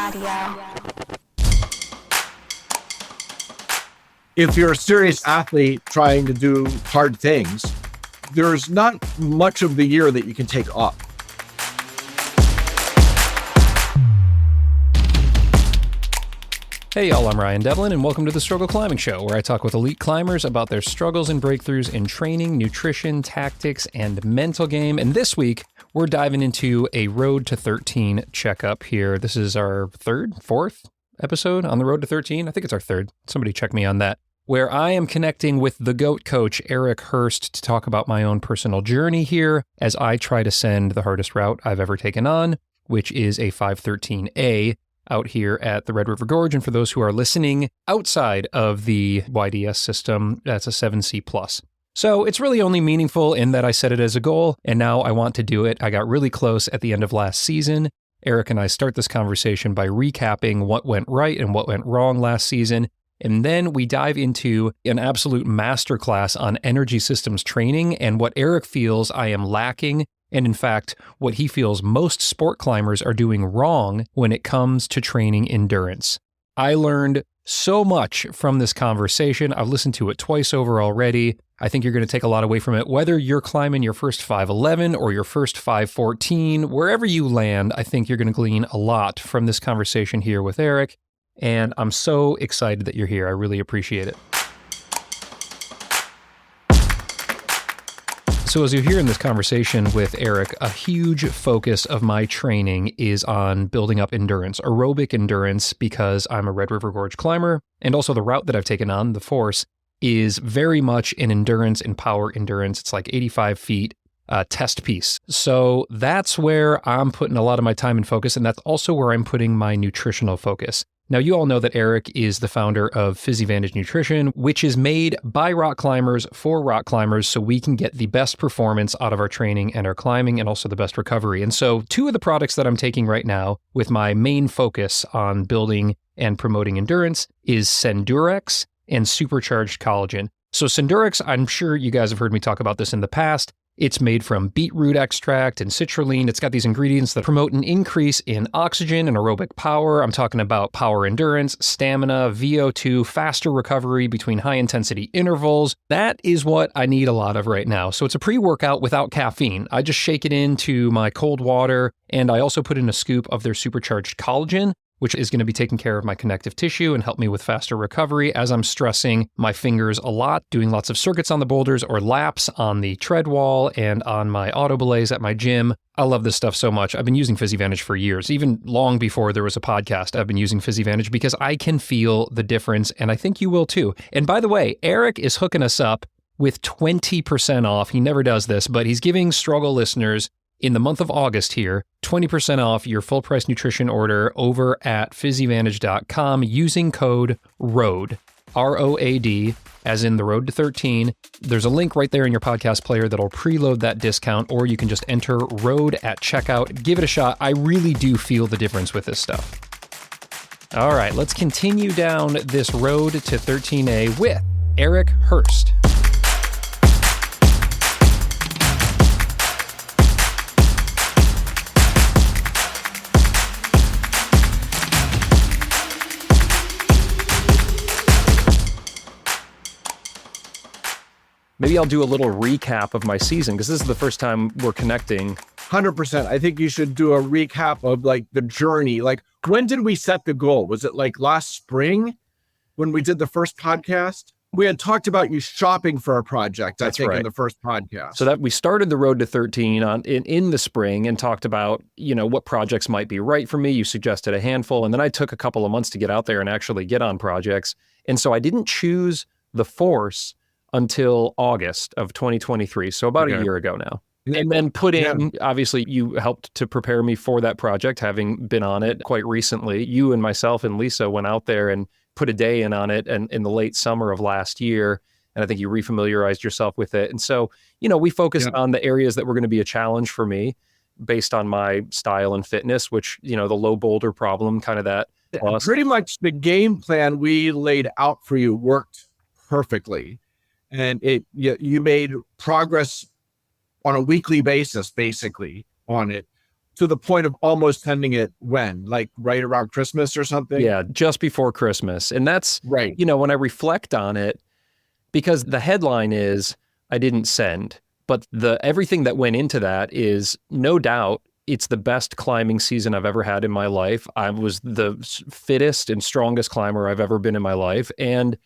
Audio. If you're a serious athlete trying to do hard things, there's not much of the year that you can take off. Hey y'all, I'm Ryan Devlin, and welcome to the Struggle Climbing Show, where I talk with elite climbers about their struggles and breakthroughs in training, nutrition, tactics, and mental game. And this week, we're diving into a Road to 13 checkup here. This is our fourth episode on the Road to 13. I think it's our third. Somebody check me on that. Where I am connecting with the GOAT coach, Eric Hörst, to talk about my own personal journey here as I try to send the hardest route I've ever taken on, which is a 513A. Out here at the Red River Gorge. And for those who are listening outside of the YDS system, that's a 7C+. So it's really only meaningful in that I set it as a goal, and now I want to do it. I got really close at the end of last season. Eric and I start this conversation by recapping what went right and what went wrong last season. And then we dive into an absolute masterclass on energy systems training and what Eric feels I am lacking, and in fact, what he feels most sport climbers are doing wrong when it comes to training endurance. I learned so much from this conversation. I've listened to it twice over already. I think you're going to take a lot away from it, whether you're climbing your first 511 or your first 514, wherever you land. I think you're going to glean a lot from this conversation here with Eric. And I'm so excited that you're here. I really appreciate it. So as you hear in this conversation with Eric, a huge focus of my training is on building up endurance, aerobic endurance, because I'm a Red River Gorge climber. And also the route that I've taken on, the Force, is very much an endurance and power endurance. It's like 85 feet test piece. So that's where I'm putting a lot of my time and focus. And that's also where I'm putting my nutritional focus. Now, you all know that Eric is the founder of PhysiVantage Nutrition, which is made by rock climbers for rock climbers so we can get the best performance out of our training and our climbing and also the best recovery. And so two of the products that I'm taking right now with my main focus on building and promoting endurance is Sendurex and Supercharged Collagen. So Sendurex, I'm sure you guys have heard me talk about this in the past. It's made from beetroot extract and citrulline. It's got these ingredients that promote an increase in oxygen and aerobic power. I'm talking about power endurance, stamina, VO2, faster recovery between high-intensity intervals. That is what I need a lot of right now. So it's a pre-workout without caffeine. I just shake it into my cold water, and I also put in a scoop of their supercharged collagen, which is going to be taking care of my connective tissue and help me with faster recovery as I'm stressing my fingers a lot, doing lots of circuits on the boulders or laps on the tread wall and on my auto belays at my gym. I love this stuff so much. I've been using PhysiVantage for years, even long before there was a podcast. I've been using PhysiVantage because I can feel the difference, and I think you will too. And by the way, Eric is hooking us up with 20% off. He never does this, but he's giving Struggle listeners in the month of August here, 20% off your full price nutrition order over at PhysiVantage.com using code ROAD, ROAD, as in the Road to 13. There's a link right there in your podcast player that'll preload that discount, or you can just enter ROAD at checkout. Give it a shot. I really do feel the difference with this stuff. All right, let's continue down this Road to 13A with Eric Hörst. Maybe I'll do a little recap of my season because this is the first time we're connecting. 100%. I think you should do a recap of like the journey. Like, when did we set the goal? Was it like last spring when we did the first podcast? We had talked about you shopping for a project, I think, right, in the first podcast. So that we started the Road to 13 in the spring and talked about, what projects might be right for me. You suggested a handful, and then I took a couple of months to get out there and actually get on projects. And so I didn't choose the Force until August of 2023, so about a year ago now. And then put in, obviously, you helped to prepare me for that project, having been on it quite recently. You and myself and Lisa went out there and put a day in on it and in the late summer of last year. And I think you refamiliarized yourself with it. And so, we focused on the areas that were going to be a challenge for me based on my style and fitness, which, the low boulder problem, kind of that. Plus. Pretty much the game plan we laid out for you worked perfectly. And you made progress on a weekly basis, basically, on it. to the point of almost ending it when? Like right around Christmas or something? Yeah, just before Christmas. And that's, Right. when I reflect on it, because the headline is I didn't send, but everything that went into that is no doubt it's the best climbing season I've ever had in my life. I was the fittest and strongest climber I've ever been in my life. And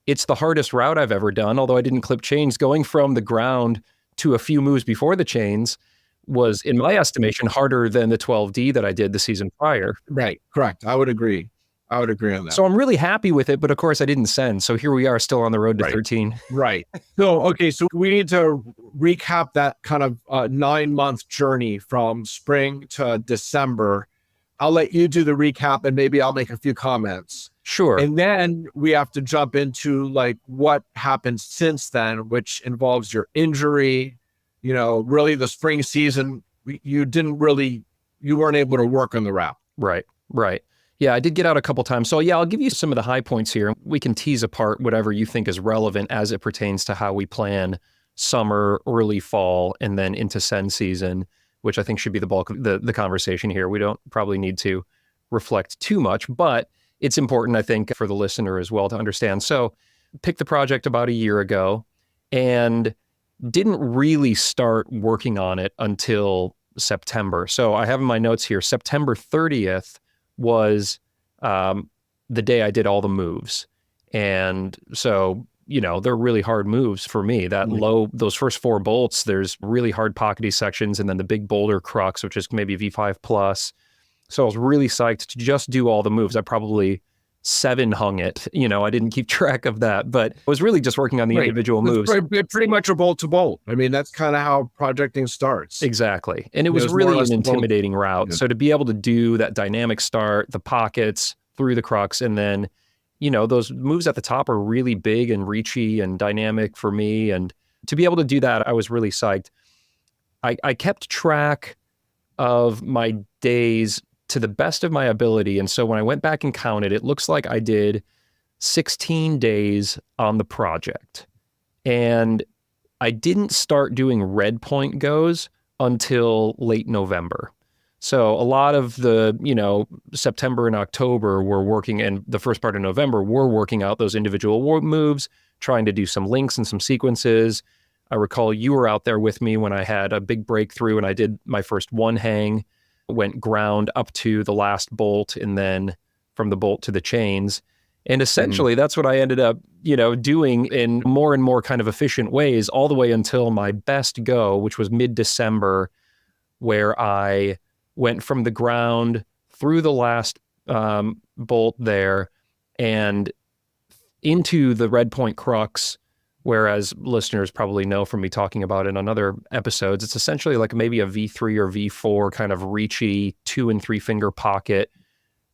it's the hardest route I've ever done, although I didn't clip chains. Going from the ground to a few moves before the chains was, in my estimation, harder than the 12D that I did the season prior. Right. Correct. I would agree on that. So I'm really happy with it, but of course I didn't send. So here we are still on the road to 13. Right. So, okay. So we need to recap that kind of 9-month journey from spring to December. I'll let you do the recap and maybe I'll make a few comments. Sure. And then we have to jump into like what happened since then, which involves your injury, really the spring season. You weren't able to work on the route. Right. Yeah, I did get out a couple times. So yeah, I'll give you some of the high points here. We can tease apart whatever you think is relevant as it pertains to how we plan summer, early fall, and then into send season, which I think should be the bulk of the conversation here. We don't probably need to reflect too much, but it's important, I think, for the listener as well to understand. So picked the project about a year ago and didn't really start working on it until September. So I have in my notes here, September 30th was the day I did all the moves. And so, they're really hard moves for me. That those first 4 bolts, there's really hard pockety sections, and then the big boulder crux, which is maybe V5 plus. So I was really psyched to just do all the moves. I probably 7 hung it. I didn't keep track of that, but I was really just working on the individual moves. Pretty much a bolt to bolt. I mean, that's kind of how projecting starts. Exactly. And it was really an intimidating route. Yeah. So to be able to do that dynamic start, the pockets through the crux, and then, those moves at the top are really big and reachy and dynamic for me. And to be able to do that, I was really psyched. I kept track of my days to the best of my ability. And so when I went back and counted, it looks like I did 16 days on the project. And I didn't start doing red point goes until late November. So a lot of the, September and October were working, and the first part of November, we're working out those individual moves, trying to do some links and some sequences. I recall you were out there with me when I had a big breakthrough and I did my first one hang, went ground up to the last bolt and then from the bolt to the chains. And essentially that's what I ended up, doing in more and more kind of efficient ways all the way until my best go, which was mid-December, where I went from the ground through the last bolt there and into the red point crux, whereas listeners probably know from me talking about it on other episodes, it's essentially like maybe a V3 or V4 kind of reachy 2 and 3 finger pocket,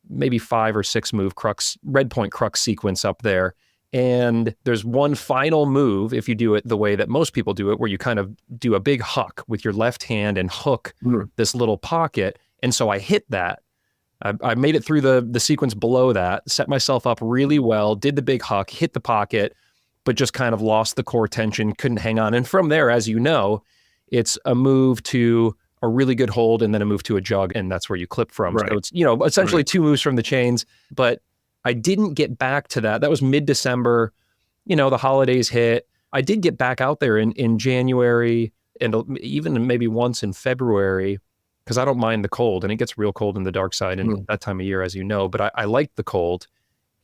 maybe 5 or 6 move crux, red point crux sequence up there. And there's one final move, if you do it the way that most people do it, where you kind of do a big huck with your left hand and hook this little pocket. And so I hit that. I made it through the sequence below that, set myself up really well, did the big huck, hit the pocket, but just kind of lost the core tension, couldn't hang on. And from there, as you know, it's a move to a really good hold and then a move to a jug, and that's where you clip from. Right. So it's, essentially 2 moves from the chains, but I didn't get back to that. That was mid-December, the holidays hit. I did get back out there in January and even maybe once in February, because I don't mind the cold, and it gets real cold in the dark side in that time of year, as you know, but I like the cold.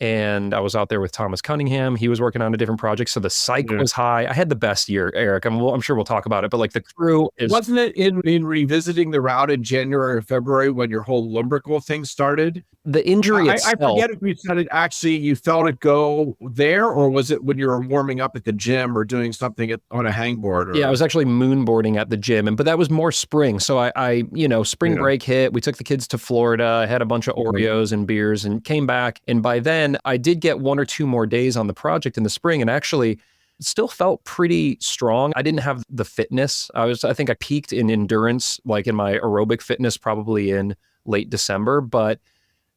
And I was out there with Thomas Cunningham. He was working on a different project. So the psych was high. I had the best year, Eric. I'm sure we'll talk about it, but like the crew is... Wasn't it in revisiting the route in January or February when your whole lumbrical thing started? The injury itself... I forget if you said it actually, you felt it go there, or was it when you were warming up at the gym or doing something on a hangboard? Yeah, I was actually moonboarding at the gym, but that was more spring. So I spring break hit. We took the kids to Florida. I had a bunch of Oreos and beers and came back. And by then I did get 1 or 2 more days on the project in the spring and actually still felt pretty strong. I didn't have the fitness. I think I peaked in endurance, like in my aerobic fitness, probably in late December, but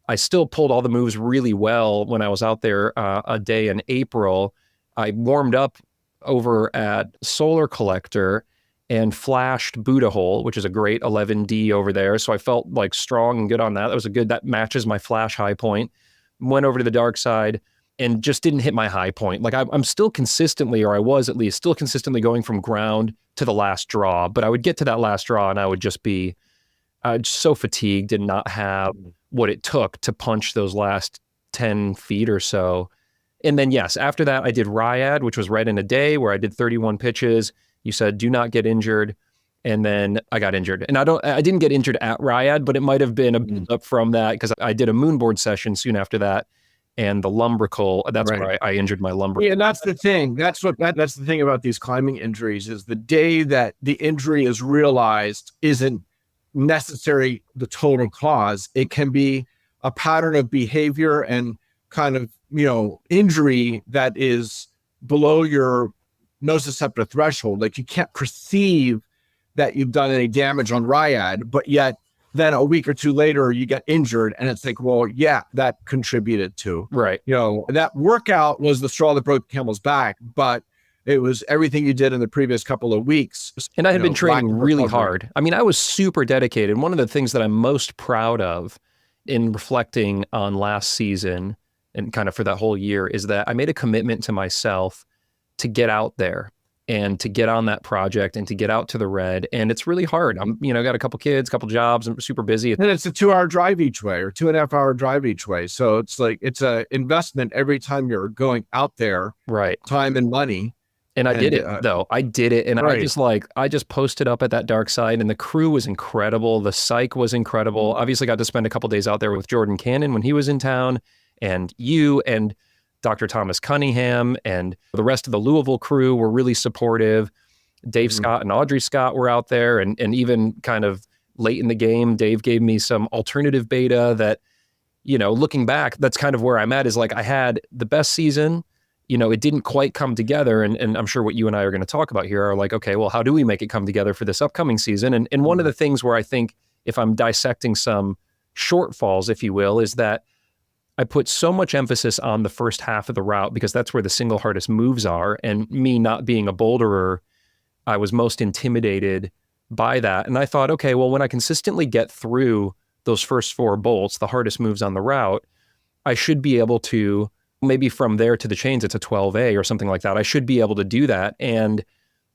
I still pulled all the moves really well when I was out there a day in April. I warmed up over at Solar Collector and flashed Buddha hole, which is a great 11D over there. So I felt like strong and good on that. That matches my flash high point. Went over to the dark side and just didn't hit my high point. Like I'm still consistently, or I was at least still consistently going from ground to the last draw, but I would get to that last draw and I would just be just so fatigued and not have what it took to punch those last 10 feet or so. And then, yes, after that, I did Ryad, which was right in a day where I did 31 pitches. You said, do not get injured. And then I got injured. And I didn't get injured at Ryad, but it might have been a build up from that because I did a moonboard session soon after that. And the lumbrical, that's where I injured my lumbrical. Yeah, and that's the thing. That's the thing about these climbing injuries is the day that the injury is realized isn't necessarily the total cause. It can be a pattern of behavior and kind of, injury that is below your nociceptive threshold. Like you can't perceive that you've done any damage on Ryad, but yet then a week or two later you get injured and it's like, well, yeah, that contributed to. Right. That workout was the straw that broke the camel's back, but it was everything you did in the previous couple of weeks. And I had been training really hard. I mean, I was super dedicated. One of the things that I'm most proud of in reflecting on last season and kind of for that whole year is that I made a commitment to myself to get out there and to get on that project and to get out to the red. And it's really hard. I'm, got a couple kids, couple jobs. I'm super busy. And it's a 2-hour drive each way or 2.5-hour drive each way. So it's like, it's a investment every time you're going out there, right? Time and money. And I did it though. I did it. And I just posted up at that dark side and the crew was incredible. The psych was incredible. Obviously got to spend a couple days out there with Jordan Cannon when he was in town and you and Dr. Thomas Cunningham and the rest of the Louisville crew were really supportive. Dave Scott and Audrey Scott were out there and even kind of late in the game, Dave gave me some alternative beta that, looking back, that's kind of where I'm at is like I had the best season. It didn't quite come together. And I'm sure what you and I are going to talk about here are like, okay, well, how do we make it come together for this upcoming season? And one of the things where I think if I'm dissecting some shortfalls, if you will, is that I put so much emphasis on the first half of the route because that's where the single hardest moves are. And me not being a boulderer, I was most intimidated by that. And I thought, okay, well, when I consistently get through those first 4 bolts, the hardest moves on the route, I should be able to, maybe from there to the chains, it's a 12A or something like that. I should be able to do that. And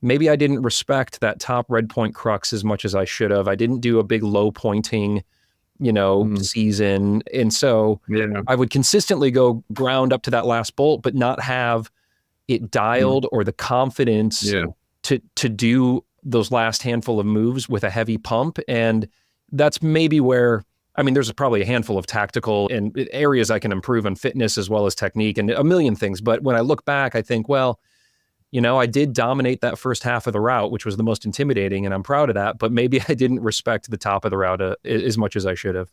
maybe I didn't respect that top red point crux as much as I should have. I didn't do a big low pointing season. And so I would consistently go ground up to that last bolt, but not have it dialed or the confidence to do those last handful of moves with a heavy pump. And that's maybe where, there's probably a handful of tactical and areas I can improve on fitness as well as technique and a million things. But when I look back, I think, well, I did dominate that first half of the route, which was the most intimidating, and I'm proud of that. But maybe I didn't respect the top of the route as much as I should have.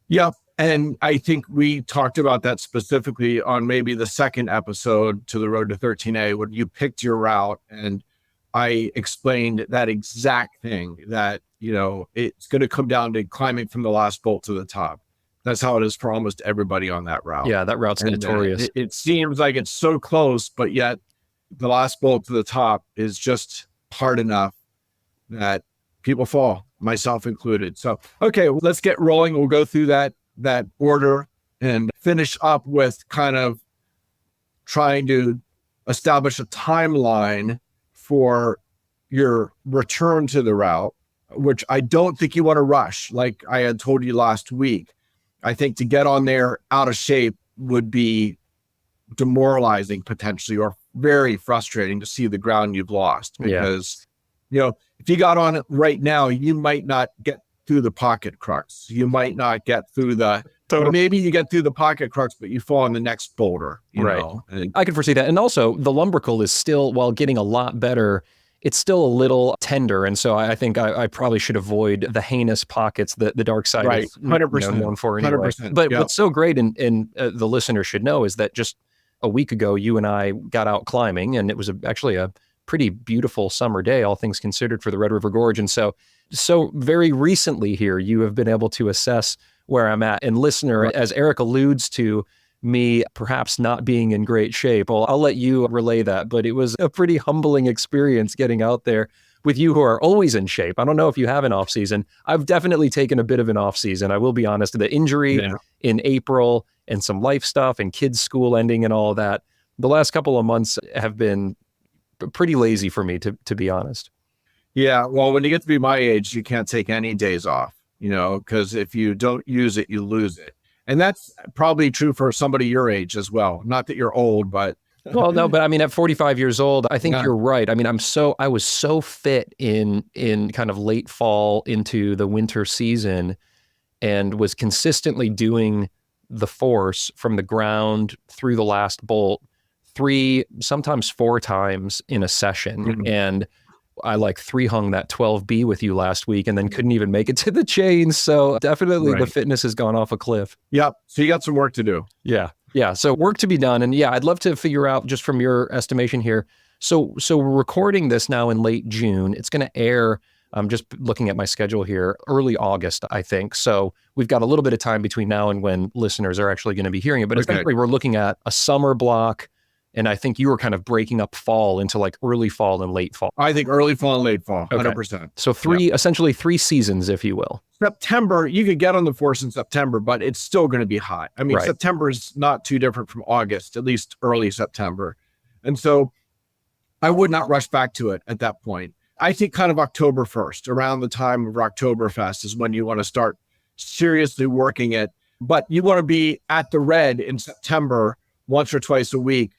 Yeah. And I think we talked about that specifically on maybe the second episode to the Road to 13A when you picked your route. And I explained that exact thing that, it's going to come down to climbing from the last bolt to the top. That's how it is for almost everybody on that route. Yeah, that route's notorious. It seems like it's so close, but yet the last bolt to the top is just hard enough that people fall, myself included. So, okay, let's get rolling. We'll go through that order and finish up with kind of trying to establish a timeline for your return to the route, which I don't think you want to rush. Like I had told you last week, I think to get on there out of shape would be demoralizing potentially, or very frustrating to see the ground you've lost because, if you got on it right now, you might not get through the pocket crux. You might not get through maybe you get through the pocket crux, but you fall on the next boulder, you know? And I can foresee that. And also the lumbrical is still, while getting a lot better, it's still a little tender. And so I think I probably should avoid the heinous pockets that the dark side is 100% known for anyway. 100%, but what's so great and the listener should know is that just a week ago, you and I got out climbing and it was actually a pretty beautiful summer day, all things considered, for the Red River Gorge. And so very recently here, you have been able to assess where I'm at. And listener, as Eric alludes to me perhaps not being in great shape, I'll let you relay that. But it was a pretty humbling experience getting out there with you who are always in shape. I don't know if you have an off season. I've definitely taken a bit of an off season. I will be honest. The injury in April and some life stuff and kids' school ending and all of that, the last couple of months have been pretty lazy for me, to be honest. Yeah. Well, when you get to be my age, you can't take any days off, because if you don't use it, you lose it. And that's probably true for somebody your age as well. Not that you're old, but. Well, no, but I mean, at 45 years old, I think you're right. I mean, I was so fit in kind of late fall into the winter season and was consistently doing the force from the ground through the last bolt 3, sometimes 4 times in a session. Mm-hmm. And I 3-hung that 12B with you last week and then couldn't even make it to the chain. So definitely the fitness has gone off a cliff. Yep. So you got some work to do. Yeah. Yeah. So work to be done. And I'd love to figure out just from your estimation here. So we're recording this now in late June. It's going to air, I'm just looking at my schedule here, early August, I think. So we've got a little bit of time between now and when listeners are actually going to be hearing it. But essentially we're looking at a summer block. And I think you were kind of breaking up fall into early fall and late fall. I think early fall and late fall, 100%. Okay. So essentially 3 seasons, if you will. September, you could get on the force in September, but it's still going to be hot. I mean, September is not too different from August, at least early September. And so I would not rush back to it at that point. I think kind of October 1st, around the time of Oktoberfest is when you want to start seriously working it. But you want to be at the red in September once or twice a week,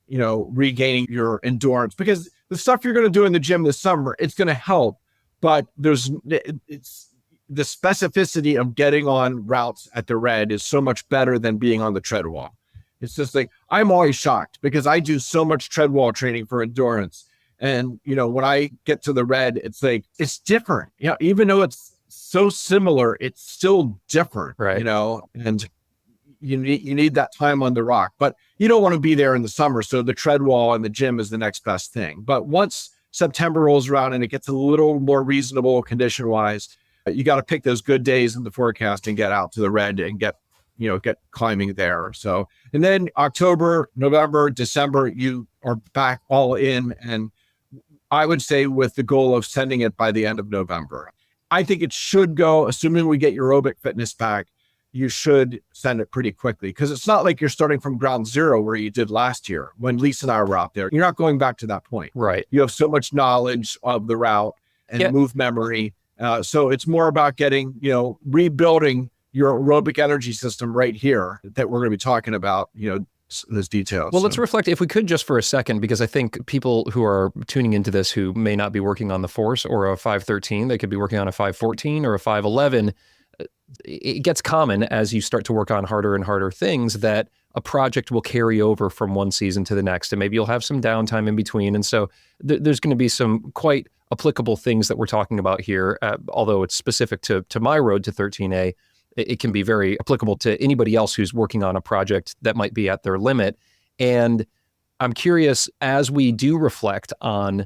regaining your endurance, because the stuff you're going to do in the gym this summer, it's going to help, but it's the specificity of getting on routes at the red is so much better than being on the tread wall. It's just I'm always shocked because I do so much tread wall training for endurance. And, when I get to the red, it's it's different. Even though it's so similar, it's still different, right? And you need that time on the rock, but you don't want to be there in the summer. So the tread wall and the gym is the next best thing. But once September rolls around and it gets a little more reasonable condition wise, you got to pick those good days in the forecast and get out to the red and get climbing there. So, and then October, November, December, you are back all in. And I would say with the goal of sending it by the end of November. I think it should go, assuming we get your aerobic fitness back, you should send it pretty quickly, because it's not like you're starting from ground zero where you did last year when Lisa and I were out there. You're not going back to that point. Right. You have so much knowledge of the route and move memory. So it's more about getting, rebuilding your aerobic energy system right here that we're going to be talking about, those details. Well, let's reflect, if we could, just for a second, because I think people who are tuning into this who may not be working on the force or a 513, they could be working on a 514 or a 511. It gets common as you start to work on harder and harder things that a project will carry over from one season to the next, and maybe you'll have some downtime in between. And so there's going to be some quite applicable things that we're talking about here, although it's specific to my road to 13A. It can be very applicable to anybody else who's working on a project that might be at their limit. And I'm curious, as we do reflect on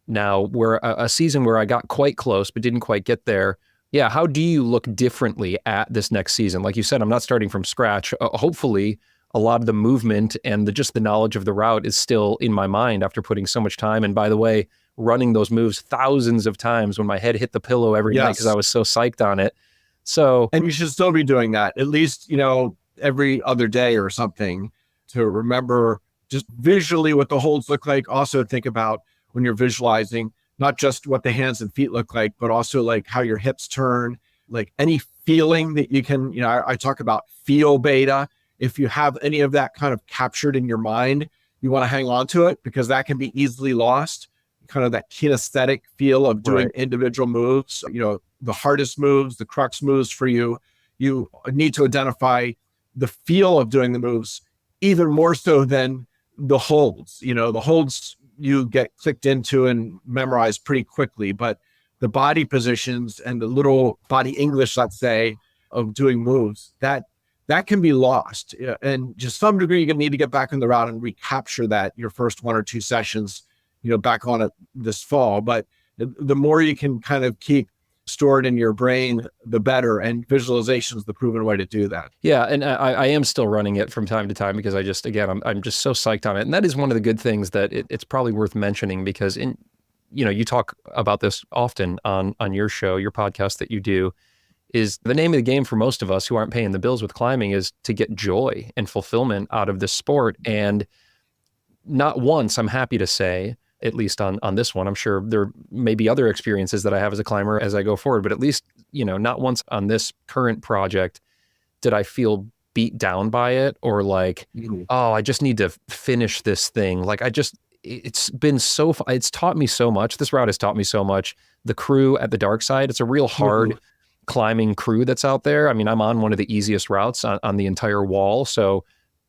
now where a season where I got quite close but didn't quite get there, how do you look differently at this next season? Like you said, I'm not starting from scratch. Hopefully, a lot of the movement and just the knowledge of the route is still in my mind after putting so much time. And by the way, running those moves thousands of times when my head hit the pillow every night because I was so psyched on it. So, and you should still be doing that at least, every other day or something, to remember just visually what the holds look like. Also think about when you're visualizing, not just what the hands and feet look like, but also how your hips turn, any feeling that you can, I talk about feel beta. If you have any of that kind of captured in your mind, you want to hang on to it, because that can be easily lost. Kind of that kinesthetic feel of doing individual moves, the hardest moves, the crux moves for you. You need to identify the feel of doing the moves even more so than the holds. The holds you get clicked into and memorize pretty quickly, but the body positions and the little body English, let's say, of doing moves, that can be lost. And to some degree, you're going to need to get back on the route and recapture that your first 1 or 2 sessions, back on it this fall. But the more you can kind of keep stored in your brain, the better. And visualization is the proven way to do that. Yeah. And I am still running it from time to time because I'm just so psyched on it. And that is one of the good things that it's probably worth mentioning, because you talk about this often on your show, your podcast that you do, is the name of the game for most of us who aren't paying the bills with climbing is to get joy and fulfillment out of this sport. And not once, I'm happy to say, at least on this one, I'm sure there may be other experiences that I have as a climber as I go forward, but at least, not once on this current project did I feel beat down by it or like, oh, I just need to finish this thing. Like it's been it's taught me so much. This route has taught me so much. The crew at the dark side, it's a real hard climbing crew that's out there. I mean, I'm on one of the easiest routes on the entire wall. So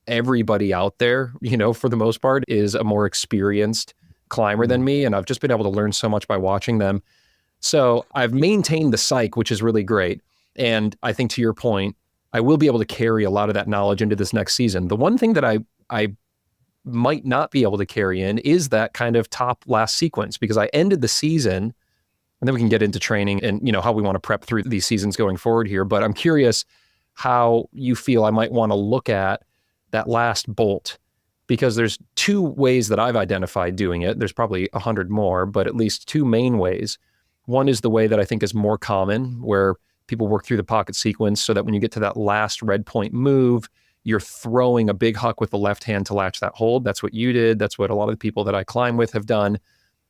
everybody out there, for the most part is a more experienced climber than me. And I've just been able to learn so much by watching them. So I've maintained the psych, which is really great. And I think to your point, I will be able to carry a lot of that knowledge into this next season. The one thing that I might not be able to carry in is that kind of top last sequence, because I ended the season, and then we can get into training and, how we want to prep through these seasons going forward here. But I'm curious how you feel I might want to look at that last bolt, because there's two ways that I've identified doing it. There's probably 100 more, but at least two main ways. One is the way that I think is more common, where people work through the pocket sequence so that when you get to that last red point move, you're throwing a big huck with the left hand to latch that hold. That's what you did. That's what a lot of the people that I climb with have done.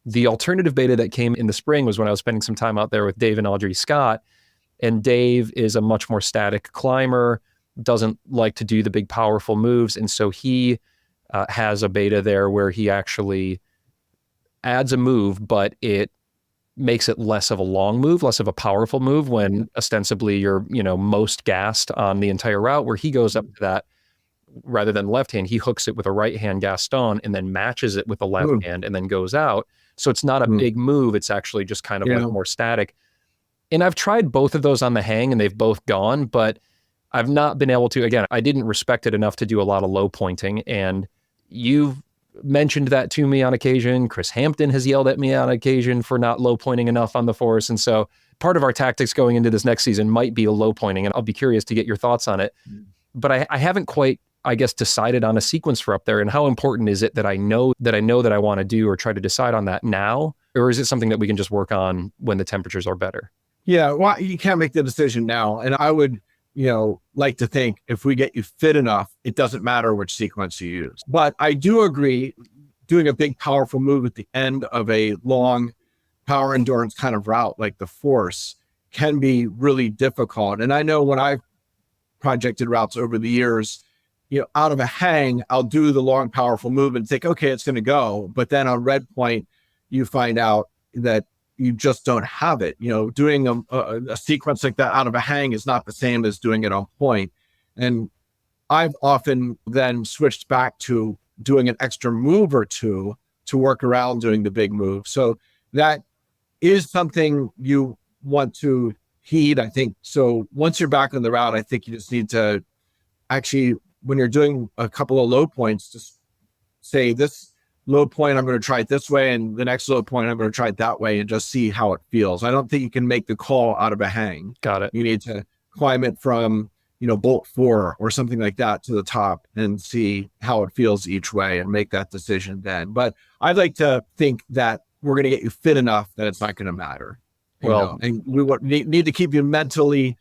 The alternative beta that came in the spring was when I was spending some time out there with Dave and Audrey Scott. And Dave is a much more static climber, doesn't like to do the big powerful moves. And so he has a beta there where he actually adds a move, but it makes it less of a long move, less of a powerful move when ostensibly you're, most gassed on the entire route, where he goes up to that rather than left hand, he hooks it with a right hand Gaston and then matches it with the left hand and then goes out. So it's not a big move. It's actually just kind of like more static. And I've tried both of those on the hang and they've both gone, but I've not been able to, again, I didn't respect it enough to do a lot of low pointing. And you've mentioned that to me on occasion. Chris Hampton has yelled at me on occasion for not low pointing enough on the force. And so part of our tactics going into this next season might be a low pointing, and I'll be curious to get your thoughts on it. But I haven't quite, I guess, decided on a sequence for up there. And how important is it that I know that I want to do or try to decide on that now? Or is it something that we can just work on when the temperatures are better? Yeah, well, you can't make the decision now. And I would, like to think if we get you fit enough, it doesn't matter which sequence you use. But I do agree, doing a big, powerful move at the end of a long power endurance kind of route, like the force, can be really difficult. And I know when I've projected routes over the years, out of a hang, I'll do the long, powerful move and think, okay, it's going to go. But then on red point, you find out that you just don't have it. Doing a sequence like that out of a hang is not the same as doing it on point. And I've often then switched back to doing an extra move or two to work around doing the big move. So that is something you want to heed, I think. So once you're back on the route, I think you just need to actually, when you're doing a couple of low points, just say, this low point, I'm going to try it this way, and the next low point, I'm going to try it that way, and just see how it feels. I don't think you can make the call out of a hang. Got it. You need to climb it from, bolt 4 or something like that to the top and see how it feels each way and make that decision then. But I'd like to think that we're going to get you fit enough that it's not going to matter. And we need to keep you mentally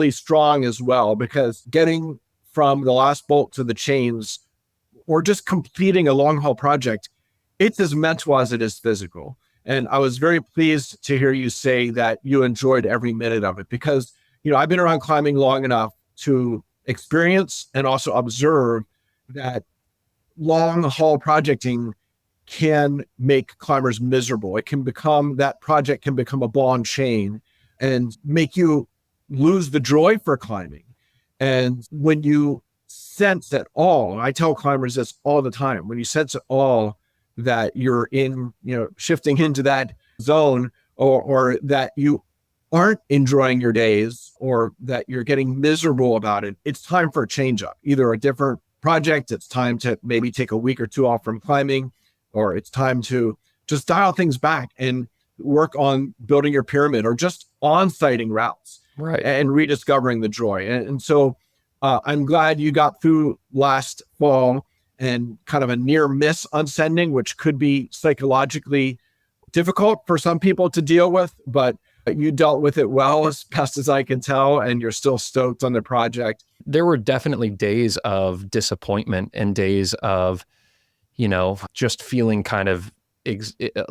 strong as well, because getting from the last bolt to the chains, or just completing a long haul project, it's as mental as it is physical. And I was very pleased to hear you say that you enjoyed every minute of it, because, I've been around climbing long enough to experience and also observe that long haul projecting can make climbers miserable. That project can become a ball and chain and make you lose the joy for climbing. And when you sense at all, I tell climbers this all the time, when you sense at all that you're in, shifting into that zone, or that you aren't enjoying your days, or that you're getting miserable about it, it's time for a change up, either a different project. It's time to maybe take a week or two off from climbing, or it's time to just dial things back and work on building your pyramid, or just on-siting routes, right, and rediscovering the joy. And so I'm glad you got through last fall and kind of a near miss on sending, which could be psychologically difficult for some people to deal with, but you dealt with it well, as best as I can tell, and you're still stoked on the project. There were definitely days of disappointment and days of, just feeling kind of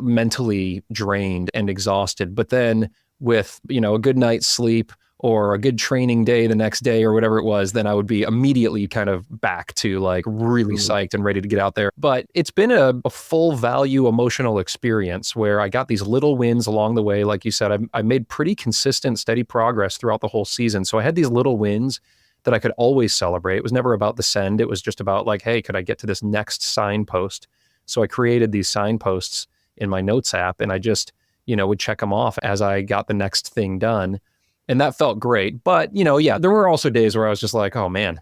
mentally drained and exhausted. But then with, a good night's sleep or a good training day the next day or whatever it was, then I would be immediately kind of back to like really psyched and ready to get out there. But it's been a full value emotional experience where I got these little wins along the way. Like you said, I made pretty consistent, steady progress throughout the whole season. So I had these little wins that I could always celebrate. It was never about the send. It was just about like, hey, could I get to this next signpost? So I created these signposts in my notes app, and I just, would check them off as I got the next thing done. And that felt great. But, there were also days where I was just like, oh man,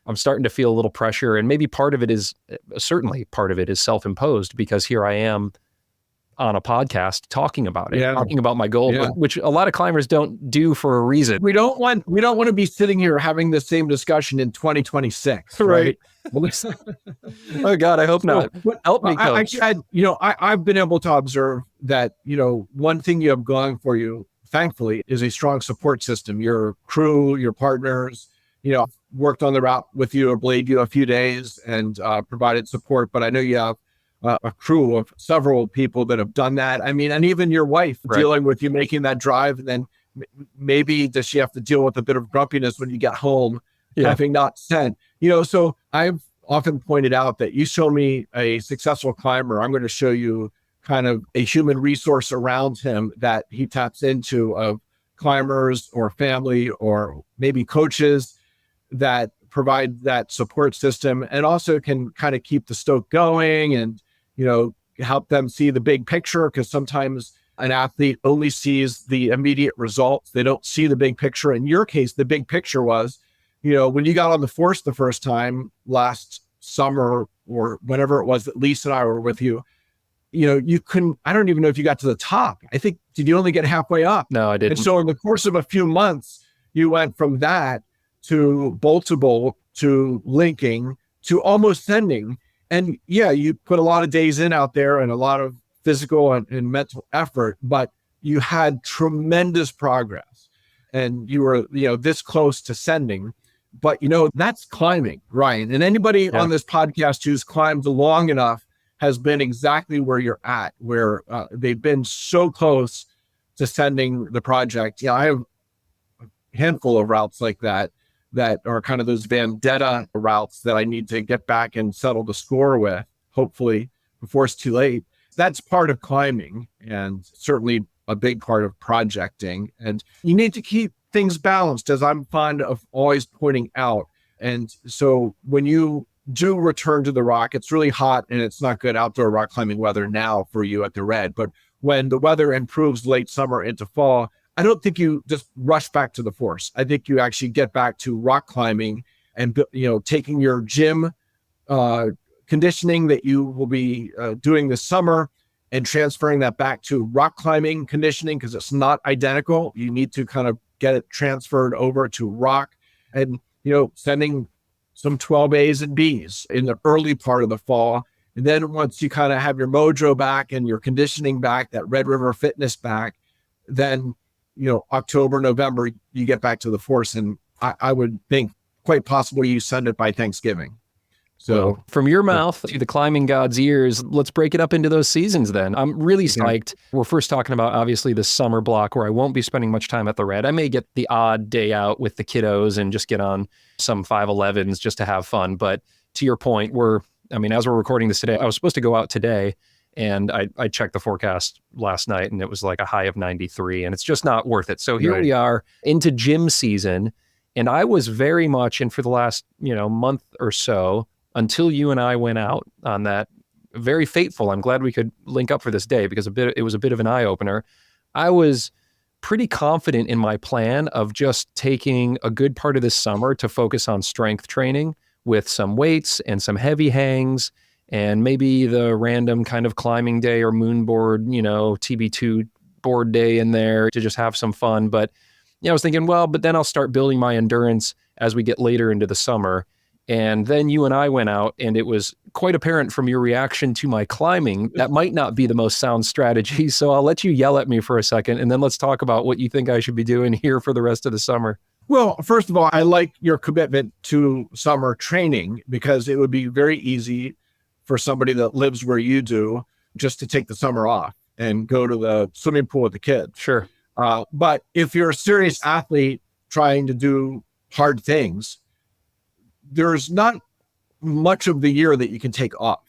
I'm starting to feel a little pressure. And maybe certainly part of it is self-imposed, because here I am on a podcast talking about it, talking about my goal, which a lot of climbers don't do for a reason. We don't want to be sitting here having the same discussion in 2026, right? Oh God, I hope not. Help me, coach. I've been able to observe that, one thing you have going for you, thankfully, is a strong support system. Your crew, your partners, worked on the route with you, or blade you a few days and provided support. But I know you have a crew of several people that have done that. I mean, and even your wife dealing with you making that drive, and then maybe does she have to deal with a bit of grumpiness when you get home, having not sent, so I've often pointed out that you show me a successful climber, I'm going to show you kind of a human resource around him that he taps into, of climbers or family or maybe coaches that provide that support system, and also can kind of keep the stoke going and, help them see the big picture. Because sometimes an athlete only sees the immediate results. They don't see the big picture. In your case, the big picture was, when you got on the force the first time last summer, or whenever it was that Lisa and I were with you, you couldn't, I don't even know if you got to the top. I think, did you only get halfway up? No, I didn't. And so in the course of a few months, you went from that to boltable, to linking, to almost sending. And you put a lot of days in out there and a lot of physical and mental effort, but you had tremendous progress, and you were, this close to sending. But, that's climbing, Ryan. And anybody on this podcast who's climbed long enough has been exactly where you're at, where they've been so close to sending the project. I have a handful of routes like that are kind of those vendetta routes that I need to get back and settle the score with, hopefully before it's too late. That's part of climbing, and certainly a big part of projecting. And you need to keep things balanced, as I'm fond of always pointing out. And so when you do return to the rock, it's really hot and it's not good outdoor rock climbing weather now for you at the Red. But when the weather improves late summer into fall, I don't think you just rush back to the force. I think you actually get back to rock climbing and, taking your gym conditioning that you will be doing this summer and transferring that back to rock climbing conditioning, because it's not identical. You need to kind of get it transferred over to rock, and, sending some 12 A's and B's in the early part of the fall. And then once you kind of have your mojo back and your conditioning back, that Red River fitness back, then, October, November, you get back to the force. And I would think quite possibly you send it by Thanksgiving. So from your mouth to the climbing god's ears, let's break it up into those seasons then. I'm really psyched. We're first talking about, obviously, the summer block where I won't be spending much time at the Red. I may get the odd day out with the kiddos and just get on some 511s just to have fun. But to your point, as we're recording this today, I was supposed to go out today, and I checked the forecast last night, and it was like a high of 93, and it's just not worth it. So here we are into gym season, and I was very much, and for the last, month or so, until you and I went out on that very fateful, I'm glad we could link up for this day, because it was a bit of an eye-opener. I was pretty confident in my plan of just taking a good part of this summer to focus on strength training with some weights and some heavy hangs, and maybe the random kind of climbing day or moon board, TB2 board day in there to just have some fun. But I was thinking, but then I'll start building my endurance as we get later into the summer. And then you and I went out, and it was quite apparent from your reaction to my climbing, that might not be the most sound strategy. So I'll let you yell at me for a second, and then let's talk about what you think I should be doing here for the rest of the summer. Well, first of all, I like your commitment to summer training, because it would be very easy for somebody that lives where you do just to take the summer off and go to the swimming pool with the kids. Sure. But if you're a serious athlete trying to do hard things, there's not much of the year that you can take off,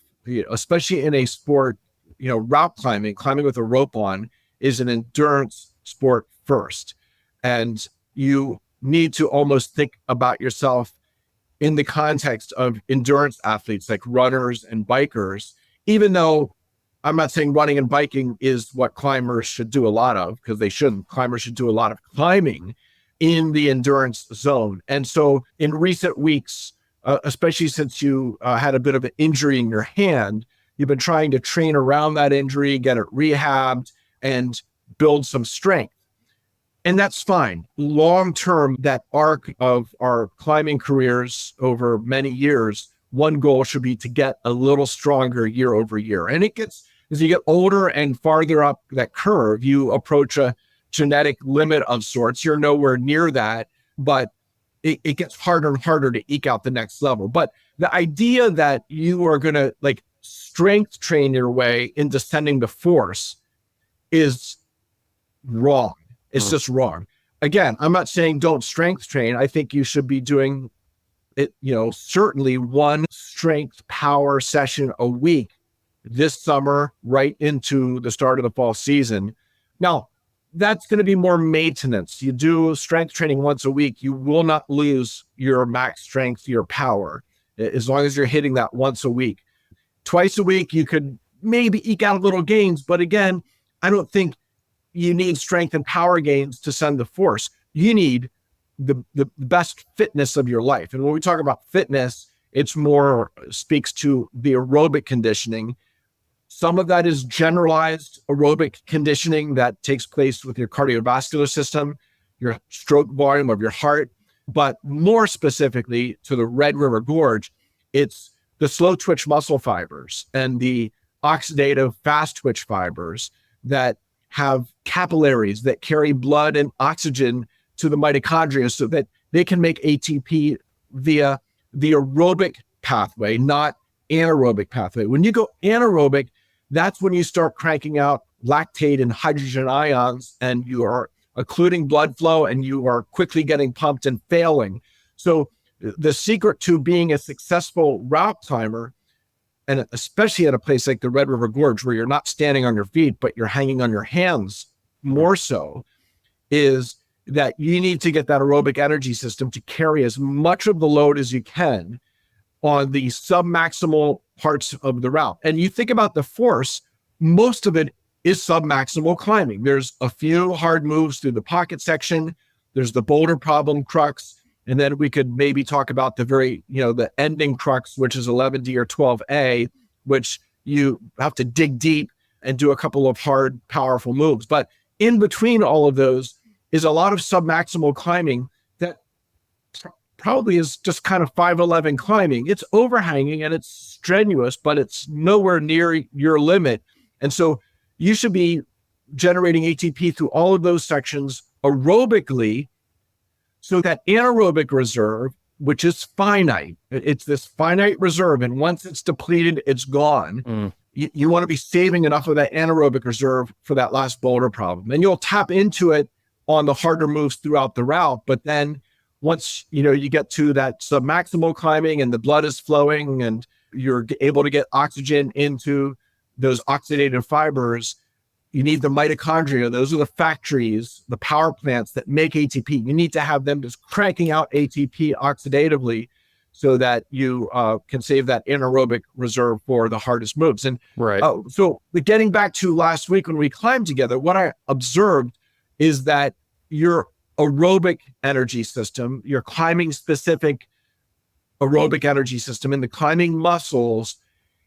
especially in a sport. Route climbing with a rope on is an endurance sport first. And you need to almost think about yourself in the context of endurance athletes like runners and bikers, even though I'm not saying running and biking is what climbers should do a lot of, because they shouldn't. Climbers should do a lot of climbing in the endurance zone. And so in recent weeks, especially since you had a bit of an injury in your hand, you've been trying to train around that injury, get it rehabbed, and build some strength. And that's fine. Long-term, that arc of our climbing careers over many years, one goal should be to get a little stronger year over year. And as you get older and farther up that curve, you approach a genetic limit of sorts. You're nowhere near that, but it gets harder and harder to eke out the next level. But the idea that you are going to strength train your way into descending the force is wrong. It's just wrong. Again, I'm not saying don't strength train. I think you should be doing it, certainly one strength power session a week this summer, right into the start of the fall season. Now, that's going to be more maintenance. You do strength training once a week, you will not lose your max strength, your power, as long as you're hitting that once a week. Twice a week, you could maybe eke out little gains. But again, I don't think you need strength and power gains to send the force. You need the best fitness of your life. And when we talk about fitness, it's more speaks to the aerobic conditioning. Some of that is generalized aerobic conditioning that takes place with your cardiovascular system, your stroke volume of your heart. But more specifically to the Red River Gorge, it's the slow twitch muscle fibers and the oxidative fast twitch fibers that have capillaries that carry blood and oxygen to the mitochondria so that they can make ATP via the aerobic pathway, not anaerobic pathway. When you go anaerobic, that's when you start cranking out lactate and hydrogen ions, and you are occluding blood flow and you are quickly getting pumped and failing. So the secret to being a successful route climber, and especially at a place like the Red River Gorge, where you're not standing on your feet, but you're hanging on your hands more so, is that you need to get that aerobic energy system to carry as much of the load as you can on the submaximal parts of the route. And you think about the force, most of it is submaximal climbing. There's a few hard moves through the pocket section. There's the boulder problem crux. And then we could maybe talk about the ending crux, which is 11D or 12A, which you have to dig deep and do a couple of hard, powerful moves. But in between all of those is a lot of submaximal climbing that probably is just kind of 5'11" climbing. It's overhanging and it's strenuous, but it's nowhere near your limit. And so you should be generating ATP through all of those sections aerobically, so that anaerobic reserve, which is finite, it's this finite reserve. And once it's depleted, it's gone. You want to be saving enough of that anaerobic reserve for that last boulder problem. And you'll tap into it on the harder moves throughout the route. But then once, you get to that submaximal climbing and the blood is flowing and you're able to get oxygen into those oxidative fibers, you need the mitochondria. Those are the factories, the power plants that make ATP. You need to have them just cranking out ATP oxidatively so that you can save that anaerobic reserve for the hardest moves. And right. So getting back to last week when we climbed together, what I observed is that your aerobic energy system, your climbing specific aerobic energy system in the climbing muscles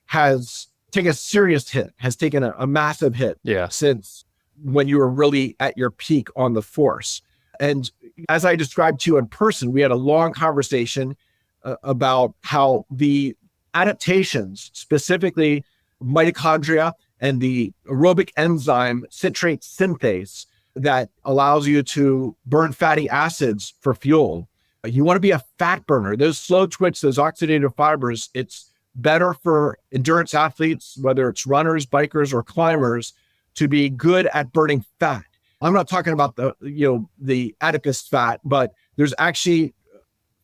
has taken a serious hit, has taken a massive hit since when you were really at your peak on the force. And as I described to you in person, we had a long conversation about how the adaptations, specifically mitochondria and the aerobic enzyme citrate synthase that allows you to burn fatty acids for fuel. You want to be a fat burner. Those slow twitch, those oxidative fibers, it's better for endurance athletes, whether it's runners, bikers, or climbers, to be good at burning fat. I'm not talking about the adipose fat, but there's actually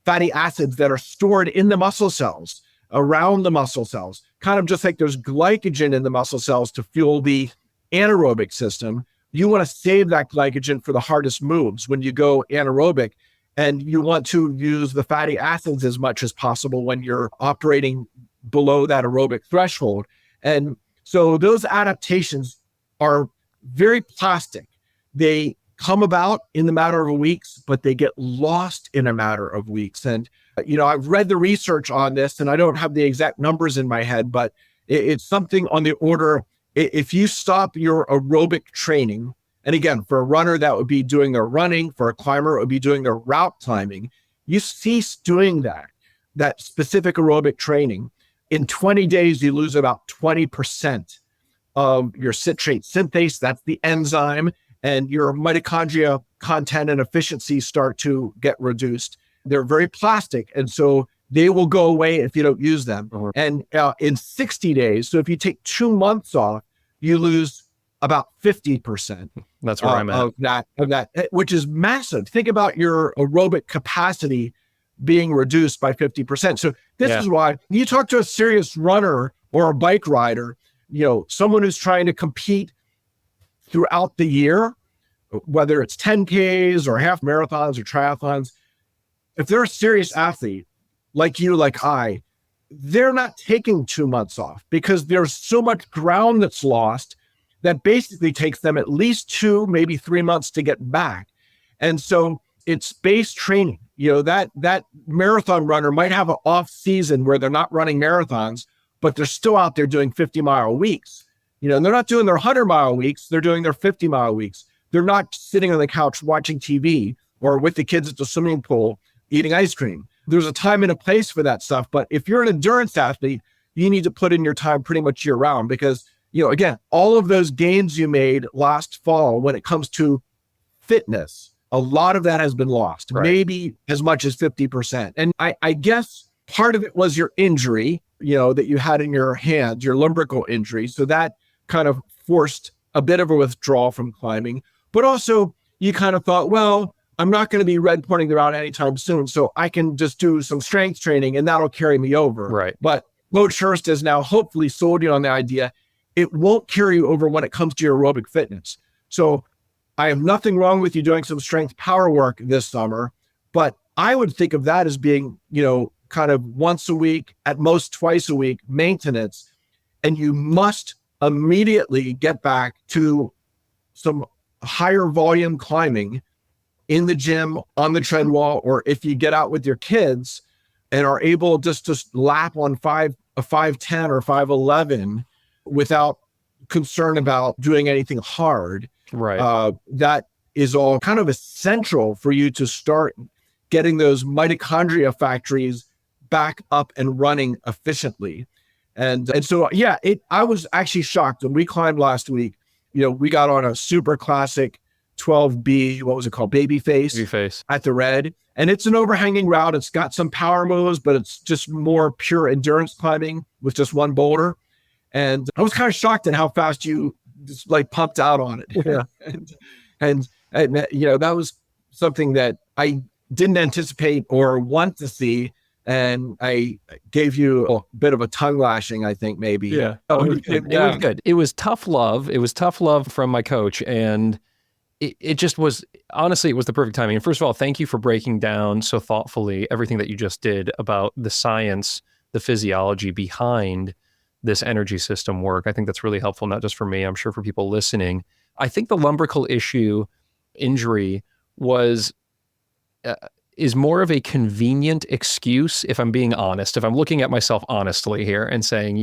fatty acids that are stored in the muscle cells, around the muscle cells, kind of just like there's glycogen in the muscle cells to fuel the anaerobic system. You want to save that glycogen for the hardest moves when you go anaerobic, and you want to use the fatty acids as much as possible when you're operating below that aerobic threshold. And so those adaptations are very plastic. They come about in the matter of weeks, but they get lost in a matter of weeks. And, I've read the research on this, and I don't have the exact numbers in my head, but it's something on the order, if you stop your aerobic training, and again, for a runner, that would be doing their running. For a climber, it would be doing their route climbing. You cease doing that specific aerobic training. In 20 days, you lose about 20% of your citrate synthase. That's the enzyme. And your mitochondria content and efficiency start to get reduced. They're very plastic. And so they will go away if you don't use them. Uh-huh. And in 60 days, so if you take 2 months off, you lose about 50%. That's where I'm at. Of that, which is massive. Think about your aerobic capacity being reduced by 50%. So this is why you talk to a serious runner or a bike rider, someone who's trying to compete throughout the year, whether it's 10Ks or half marathons or triathlons. If they're a serious athlete like you, like I, they're not taking 2 months off because there's so much ground that's lost that basically takes them at least 2, maybe 3 months to get back. And so it's base training. That marathon runner might have an off season where they're not running marathons, but they're still out there doing 50-mile weeks. They're not doing their 100-mile weeks. They're doing their 50-mile weeks. They're not sitting on the couch watching TV or with the kids at the swimming pool eating ice cream. There's a time and a place for that stuff. But if you're an endurance athlete, you need to put in your time pretty much year round because, again, all of those gains you made last fall when it comes to fitness, a lot of that has been lost, maybe as much as 50%. And I guess part of it was your injury, that you had in your hand, your lumbrical injury. So that kind of forced a bit of a withdrawal from climbing. But also you kind of thought, well, I'm not going to be red pointing the route anytime soon, so I can just do some strength training and that'll carry me over. Right. But Coach Hörst has now hopefully sold you on the idea it won't carry you over when it comes to your aerobic fitness. So I have nothing wrong with you doing some strength power work this summer, but I would think of that as being, kind of once a week, at most twice a week maintenance. And you must immediately get back to some higher volume climbing in the gym, on the treadmill, or if you get out with your kids and are able just to lap on a 510 or 511 without concern about doing anything hard. Right. That is all kind of essential for you to start getting those mitochondria factories back up and running efficiently. And so, I was actually shocked when we climbed last week. We got on a super classic 12B, what was it called? Babyface at the Red. And it's an overhanging route. It's got some power moves, but it's just more pure endurance climbing with just one boulder. And I was kind of shocked at how fast you just pumped out on it. Yeah. and that was something that I didn't anticipate or want to see. And I gave you a bit of a tongue lashing, I think, maybe. Yeah. It was good. It was tough love. It was tough love from my coach. And it just was, honestly, it was the perfect timing. And first of all, thank you for breaking down so thoughtfully everything that you just did about the science, the physiology behind this energy system work. I think that's really helpful, not just for me, I'm sure for people listening. I think the lumbrical injury is more of a convenient excuse, if I'm being honest, if I'm looking at myself honestly here and saying,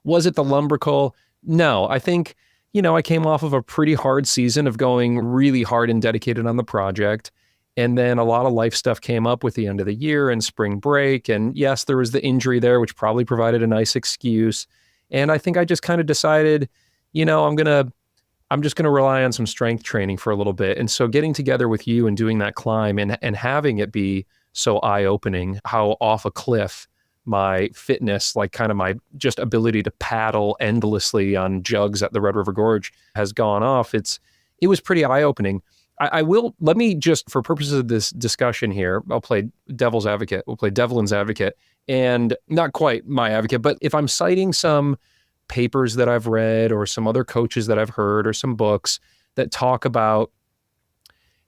was it the lumbrical? No, I think, I came off of a pretty hard season of going really hard and dedicated on the project. And then a lot of life stuff came up with the end of the year and spring break. And yes, there was the injury there, which probably provided a nice excuse. And I think I just kind of decided, I'm just going to rely on some strength training for a little bit. And so getting together with you and doing that climb and having it be so eye-opening, how off a cliff my fitness, like kind of my just ability to paddle endlessly on jugs at the Red River Gorge has gone off. It was pretty eye-opening. Let me just, for purposes of this discussion here, I'll play devil's advocate. We'll play Devlin's advocate, and not quite my advocate, but if I'm citing some papers that I've read or some other coaches that I've heard or some books that talk about,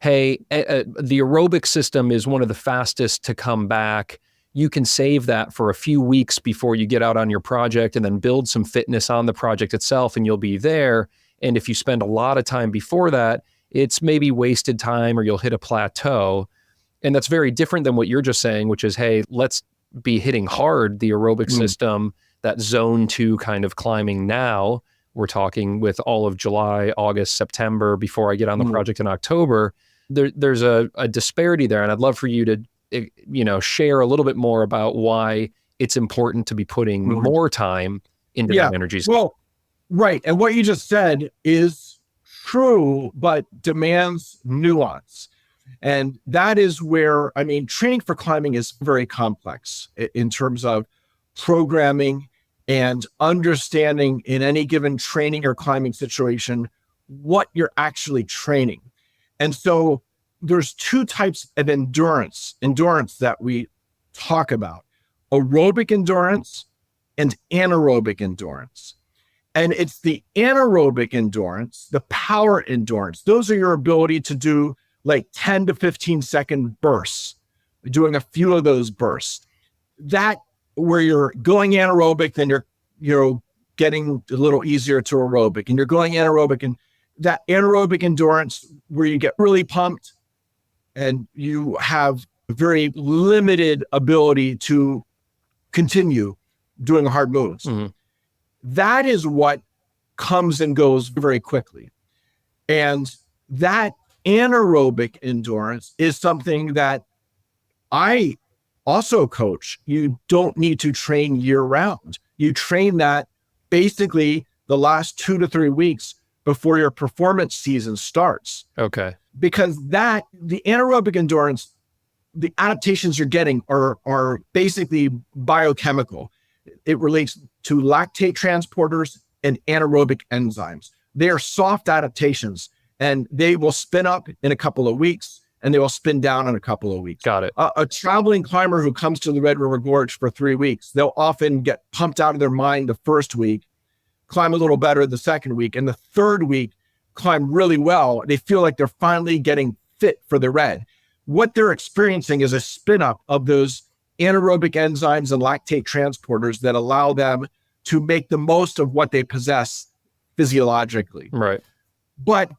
hey, the aerobic system is one of the fastest to come back. You can save that for a few weeks before you get out on your project and then build some fitness on the project itself and you'll be there. And if you spend a lot of time before that, it's maybe wasted time or you'll hit a plateau. And that's very different than what you're just saying, which is, hey, let's be hitting hard the aerobic system, that zone 2 kind of climbing now. We're talking with all of July, August, September before I get on the project in October. There's a disparity there. And I'd love for you to, share a little bit more about why it's important to be putting more time into that energy. Well, right. And what you just said is true, but demands nuance. And that is where, training for climbing is very complex in terms of programming and understanding in any given training or climbing situation what you're actually training. And so there's 2 types of endurance that we talk about: aerobic endurance and anaerobic endurance. And it's the anaerobic endurance, the power endurance. Those are your ability to do like 10 to 15 second bursts, doing a few of those bursts. That where you're going anaerobic, then you're getting a little easier to aerobic, and you're going anaerobic, and that anaerobic endurance where you get really pumped and you have very limited ability to continue doing hard moves. That is what comes and goes very quickly. And that anaerobic endurance is something that I also coach. You don't need to train year round. You train that basically the last 2 to 3 weeks before your performance season starts. Okay. Because the anaerobic endurance, the adaptations you're getting are basically biochemical. It relates to lactate transporters and anaerobic enzymes. They are soft adaptations, and they will spin up in a couple of weeks and they will spin down in a couple of weeks. Got it. A traveling climber who comes to the Red River Gorge for 3 weeks, they'll often get pumped out of their mind the first week, climb a little better the second week, and the third week climb really well. They feel like they're finally getting fit for the red. What they're experiencing is a spin up of those anaerobic enzymes and lactate transporters that allow them to make the most of what they possess physiologically. Right. But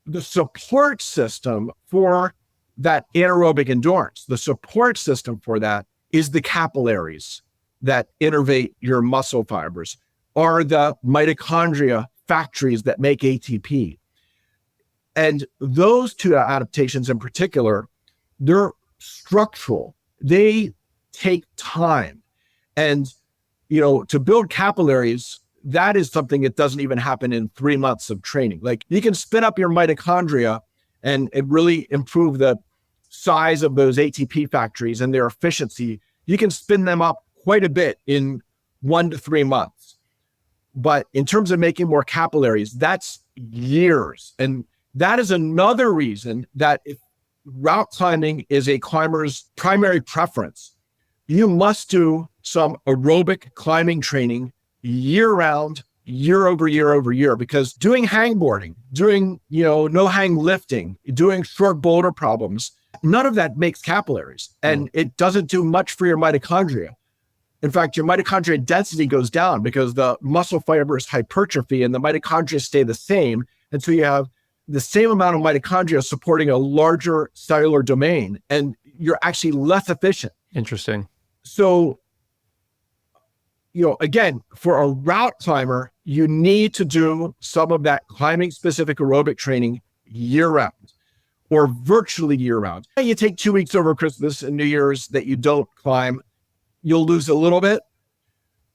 the support system for that anaerobic endurance, the support system for that is the capillaries that innervate your muscle fibers, are the mitochondria factories that make ATP. And those 2 adaptations in particular, they're structural. They take time. And, to build capillaries, that is something that doesn't even happen in 3 months of training. Like, you can spin up your mitochondria and really improve the size of those ATP factories and their efficiency. You can spin them up quite a bit in 1 to 3 months. But in terms of making more capillaries, that's years. And that is another reason that if route climbing is a climber's primary preference, you must do some aerobic climbing training year round, year over year over year, because doing hangboarding, doing, no hang lifting, doing short boulder problems, none of that makes capillaries, and it doesn't do much for your mitochondria. In fact, your mitochondria density goes down because the muscle fibers hypertrophy and the mitochondria stay the same. And so you have the same amount of mitochondria supporting a larger cellular domain, and you're actually less efficient. Interesting. So, again, for a route climber, you need to do some of that climbing specific aerobic training year round. or virtually year round. You take 2 weeks over Christmas and New Year's that you don't climb, you'll lose a little bit,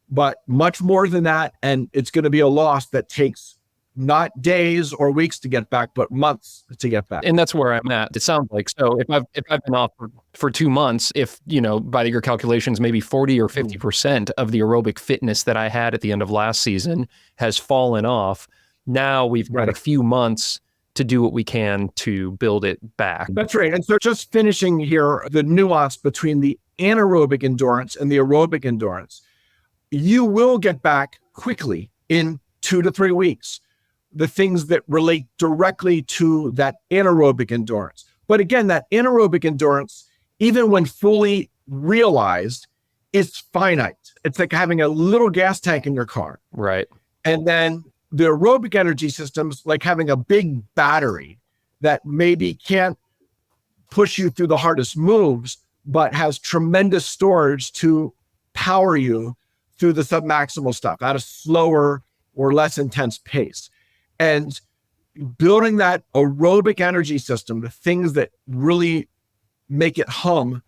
but much more than that. And it's going to be a loss that takes not days or weeks to get back, but months to get back. And that's where I'm at. It sounds like, so if I've been off for 2 months, if, by your calculations, maybe 40 or 50% of the aerobic fitness that I had at the end of last season has fallen off. Now we've got a few months to do what we can to build it back. That's right. And so just finishing here, the nuance between the anaerobic endurance and the aerobic endurance, you will get back quickly in 2 to 3 weeks, the things that relate directly to that anaerobic endurance. But again, that anaerobic endurance, even when fully realized, is finite. It's like having a little gas tank in your car. Right. And then the aerobic energy system's like having a big battery that maybe can't push you through the hardest moves, but has tremendous storage to power you through the submaximal stuff at a slower or less intense pace. And building that aerobic energy system, the things that really make it hum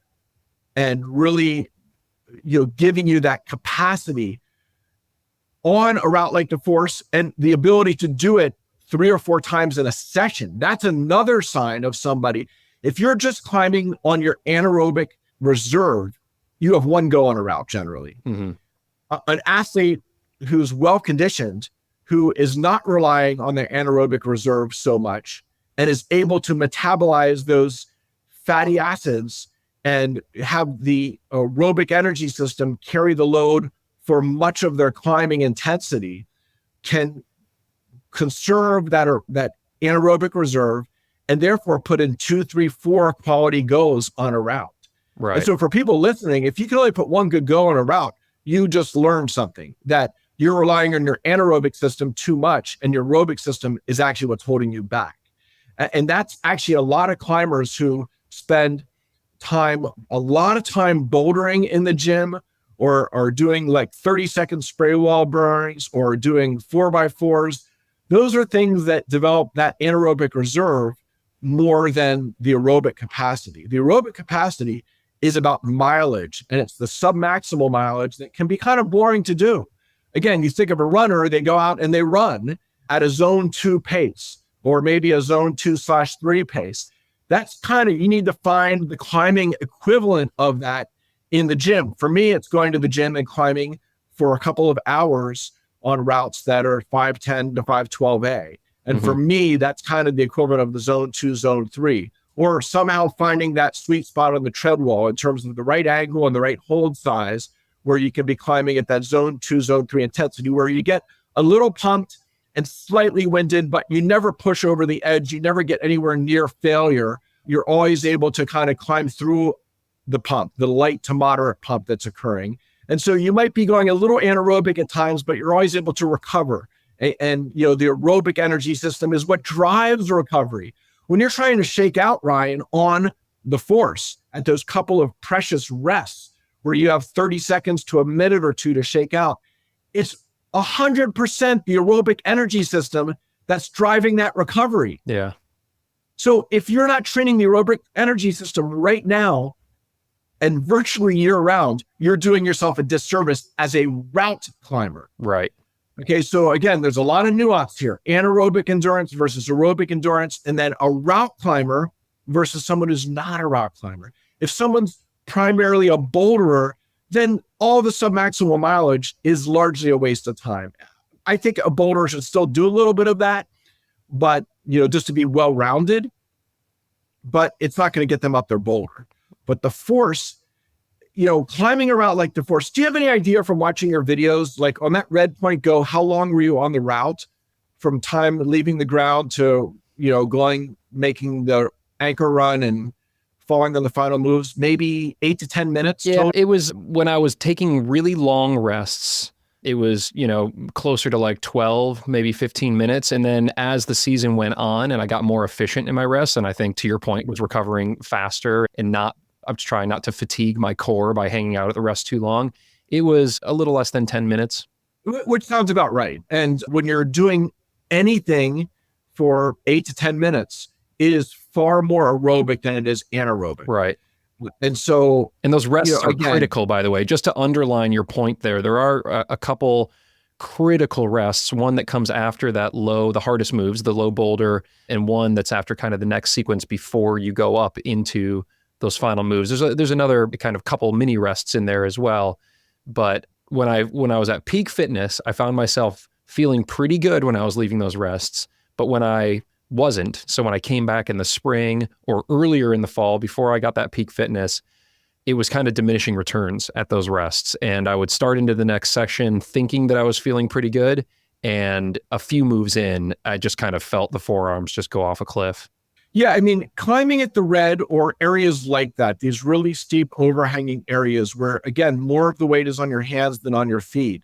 and really, giving you that capacity on a route like the Force and the ability to do it 3 or 4 times in a session. That's another sign of somebody. If you're just climbing on your anaerobic reserve, you have one go on a route generally. Mm-hmm. An athlete who's well-conditioned, who is not relying on their anaerobic reserve so much and is able to metabolize those fatty acids and have the aerobic energy system carry the load for much of their climbing intensity, can conserve that anaerobic reserve and therefore put in 2, 3, 4 quality goes on a route. Right. And so for people listening, if you can only put one good go on a route, you just learned something, that you're relying on your anaerobic system too much and your aerobic system is actually what's holding you back. And that's actually a lot of climbers who spend a lot of time bouldering in the gym, or doing like 30-second spray wall burns, or doing 4x4s. Those are things that develop that anaerobic reserve more than the aerobic capacity. The aerobic capacity is about mileage, and it's the submaximal mileage that can be kind of boring to do. Again, you think of a runner, they go out and they run at a zone 2 pace, or maybe a zone 2/3 pace. That's you need to find the climbing equivalent of that in the gym. For me, it's going to the gym and climbing for a couple of hours on routes that are 510 to 512A. And for me, that's kind of the equivalent of the zone 2, zone 3, or somehow finding that sweet spot on the tread wall in terms of the right angle and the right hold size, where you can be climbing at that zone 2, zone 3 intensity, where you get a little pumped and slightly winded, but you never push over the edge. You never get anywhere near failure. You're always able to kind of climb through the pump, the light to moderate pump that's occurring. And so you might be going a little anaerobic at times, but you're always able to recover. And the aerobic energy system is what drives recovery. When you're trying to shake out, Ryan, on the Force at those couple of precious rests where you have 30 seconds to a minute or two to shake out, it's 100% the aerobic energy system that's driving that recovery. Yeah. So if you're not training the aerobic energy system right now and virtually year round, you're doing yourself a disservice as a route climber. Right. Okay. So again, there's a lot of nuance here: anaerobic endurance versus aerobic endurance, and then a route climber versus someone who's not a route climber. If someone's primarily a boulderer, then all the submaximal mileage is largely a waste of time. I think a boulderer should still do a little bit of that, but just to be well-rounded, but it's not going to get them up their boulder. But the Force, climbing a route like the Force, do you have any idea from watching your videos, like on that red point go, how long were you on the route from time leaving the ground to, making the anchor run and falling on the final moves? Maybe 8 to 10 minutes. Yeah, total? it was when I was taking really long rests. It was, closer to like 12, maybe 15 minutes. And then as the season went on and I got more efficient in my rests, and I think to your point was recovering faster and I was trying not to fatigue my core by hanging out at the rest too long. It was a little less than 10 minutes. Which sounds about right. And when you're doing anything for 8 to 10 minutes, it is far more aerobic than it is anaerobic. Right. And so, And those rests are again, critical, by the way. Just to underline your point there are a couple critical rests, one that comes after that low, the hardest moves, the low boulder, and one that's after kind of the next sequence before you go up into those final moves. There's another kind of couple mini rests in there as well. But when I was at peak fitness, I found myself feeling pretty good when I was leaving those rests. But when I wasn't, so when I came back in the spring or earlier in the fall, before I got that peak fitness, it was kind of diminishing returns at those rests. And I would start into the next session thinking that I was feeling pretty good. And a few moves in, I just kind of felt the forearms just go off a cliff. Yeah, I mean, climbing at the red or areas like that, these really steep overhanging areas where, again, more of the weight is on your hands than on your feet,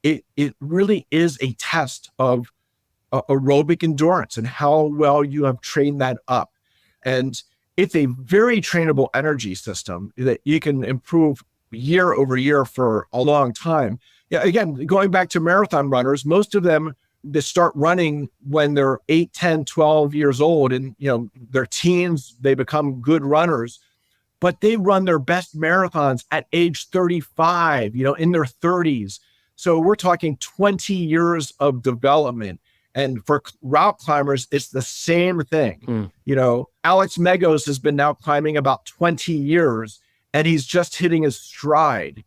it really is a test of aerobic endurance and how well you have trained that up. And it's a very trainable energy system that you can improve year over year for a long time. Yeah, again, going back to marathon runners, most of them, they start running when they're 8, 10, 12 years old, and their teens, they become good runners, but they run their best marathons at age 35, in their 30s. So we're talking 20 years of development. And for route climbers, it's the same thing. Alex Megos has been now climbing about 20 years, and he's just hitting his stride.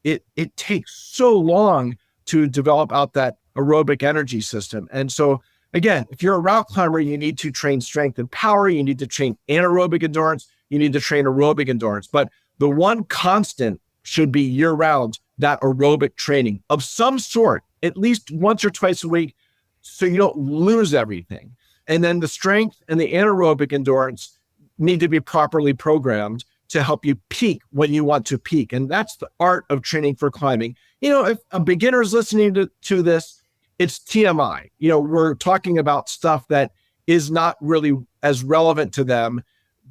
It takes so long to develop out that aerobic energy system. And so, again, if you're a route climber, you need to train strength and power. You need to train anaerobic endurance. You need to train aerobic endurance. But the one constant should be year-round, that aerobic training of some sort, at least once or twice a week, so you don't lose everything. And then the strength and the anaerobic endurance need to be properly programmed to help you peak when you want to peak. And that's the art of training for climbing. If a beginner is listening to this, it's TMI. We're talking about stuff that is not really as relevant to them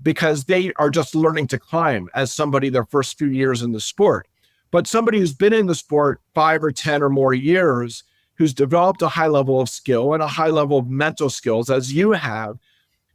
because they are just learning to climb as somebody their first few years in the sport. But somebody who's been in the sport 5 or 10 or more years, who's developed a high level of skill and a high level of mental skills, as you have,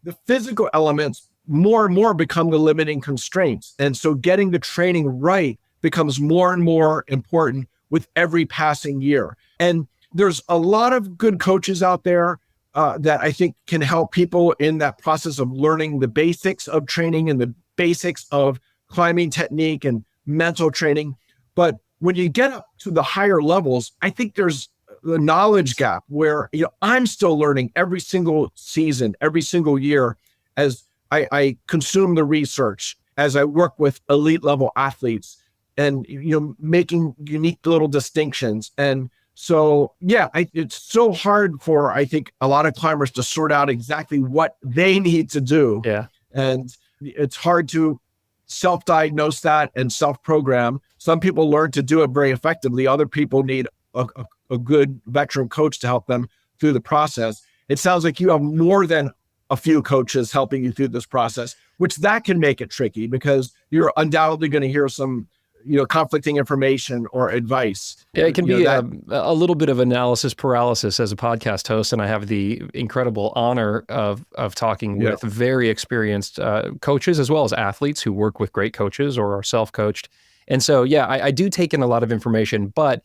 the physical elements more and more become the limiting constraints. And so getting the training right becomes more and more important with every passing year. And there's a lot of good coaches out there that I think can help people in that process of learning the basics of training and the basics of climbing technique and mental training. But when you get up to the higher levels, I think there's the knowledge gap where I'm still learning every single season, every single year, as I consume the research, as I work with elite level athletes, and making unique little distinctions. And so, it's so hard for, I think, a lot of climbers to sort out exactly what they need to do. Yeah, and it's hard to self-diagnose that and self-program. Some people learn to do it very effectively. Other people need a good veteran coach to help them through the process. It sounds like you have more than a few coaches helping you through this process, which that can make it tricky because you're undoubtedly going to hear some, conflicting information or advice. Yeah, it can be a little bit of analysis paralysis as a podcast host. And I have the incredible honor of talking with very experienced coaches, as well as athletes who work with great coaches or are self-coached. And so, I do take in a lot of information, but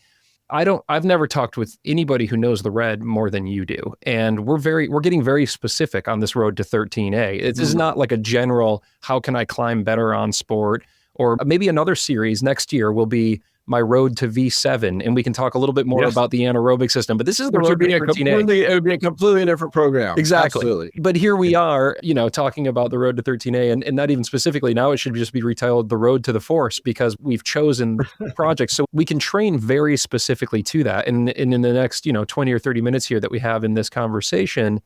I've never talked with anybody who knows the red more than you do. And we're getting very specific on this road to 13A. This is not like a general, how can I climb better on sport? Or maybe another series next year will be my road to V7. And we can talk a little bit more about the anaerobic system, but this is the road to 13A. It would be a completely different program. Exactly. Absolutely. But here we are, talking about the road to 13A and not even specifically now, it should just be retitled the road to the force because we've chosen projects. So we can train very specifically to that. And in the next, 20 or 30 minutes here that we have in this conversation,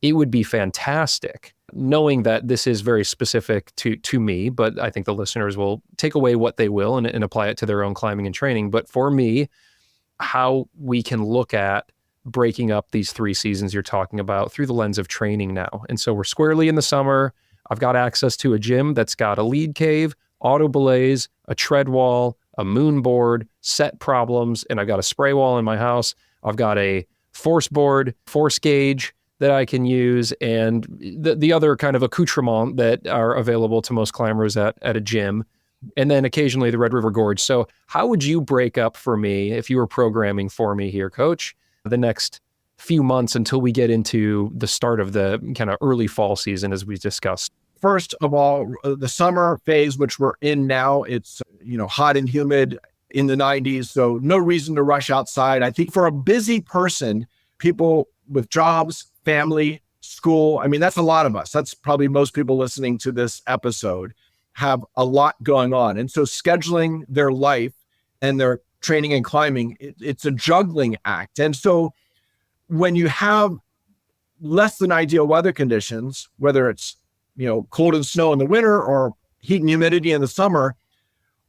it would be fantastic knowing that this is very specific to me, but I think the listeners will take away what they will and apply it to their own climbing and training. But for me, how we can look at breaking up these 3 seasons you're talking about through the lens of training now. And so we're squarely in the summer. I've got access to a gym that's got a lead cave, auto belays, a tread wall, a moon board, set problems, and I've got a spray wall in my house. I've got a force board, force gauge, that I can use and the other kind of accoutrement that are available to most climbers at a gym, and then occasionally the Red River Gorge. So how would you break up for me, if you were programming for me here, Coach, the next few months until we get into the start of the kind of early fall season as we discussed? First of all, the summer phase, which we're in now, it's, hot and humid in the 90s. So no reason to rush outside. I think for a busy person, people with jobs, family, school, that's a lot of us. That's probably most people listening to this episode have a lot going on. And so scheduling their life and their training and climbing, it's a juggling act. And so when you have less than ideal weather conditions, whether it's, cold and snow in the winter or heat and humidity in the summer,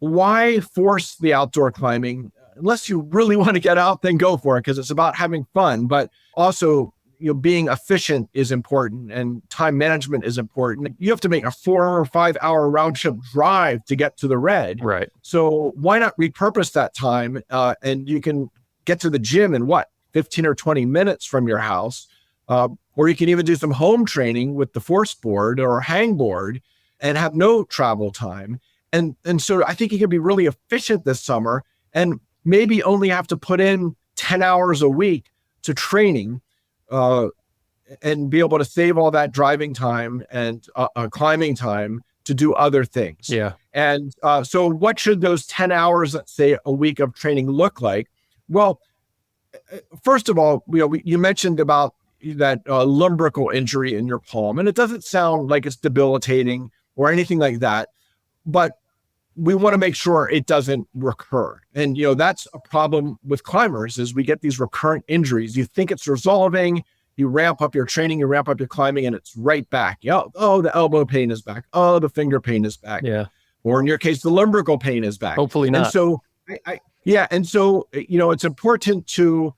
why force the outdoor climbing? Unless you really want to get out, then go for it, because it's about having fun. But also, being efficient is important, and time management is important. You have to make a 4 or 5 hour round trip drive to get to the Red. Right. So why not repurpose that time? And you can get to the gym in 15 or 20 minutes from your house. Or you can even do some home training with the force board or hang board and have no travel time. And so I think you can be really efficient this summer and maybe only have to put in 10 hours a week to training and be able to save all that driving time and climbing time to do other things. Yeah. And so what should those 10 hours, let's say, a week of training look like? Well, first of all, you mentioned about that lumbrical injury in your palm, and it doesn't sound like it's debilitating or anything like that, but we want to make sure it doesn't recur. And, that's a problem with climbers is we get these recurrent injuries. You think it's resolving, you ramp up your training, you ramp up your climbing, and it's right back. Oh, the elbow pain is back. Oh, the finger pain is back. Yeah. Or in your case, the lumbrical pain is back. Hopefully not. And so, it's important to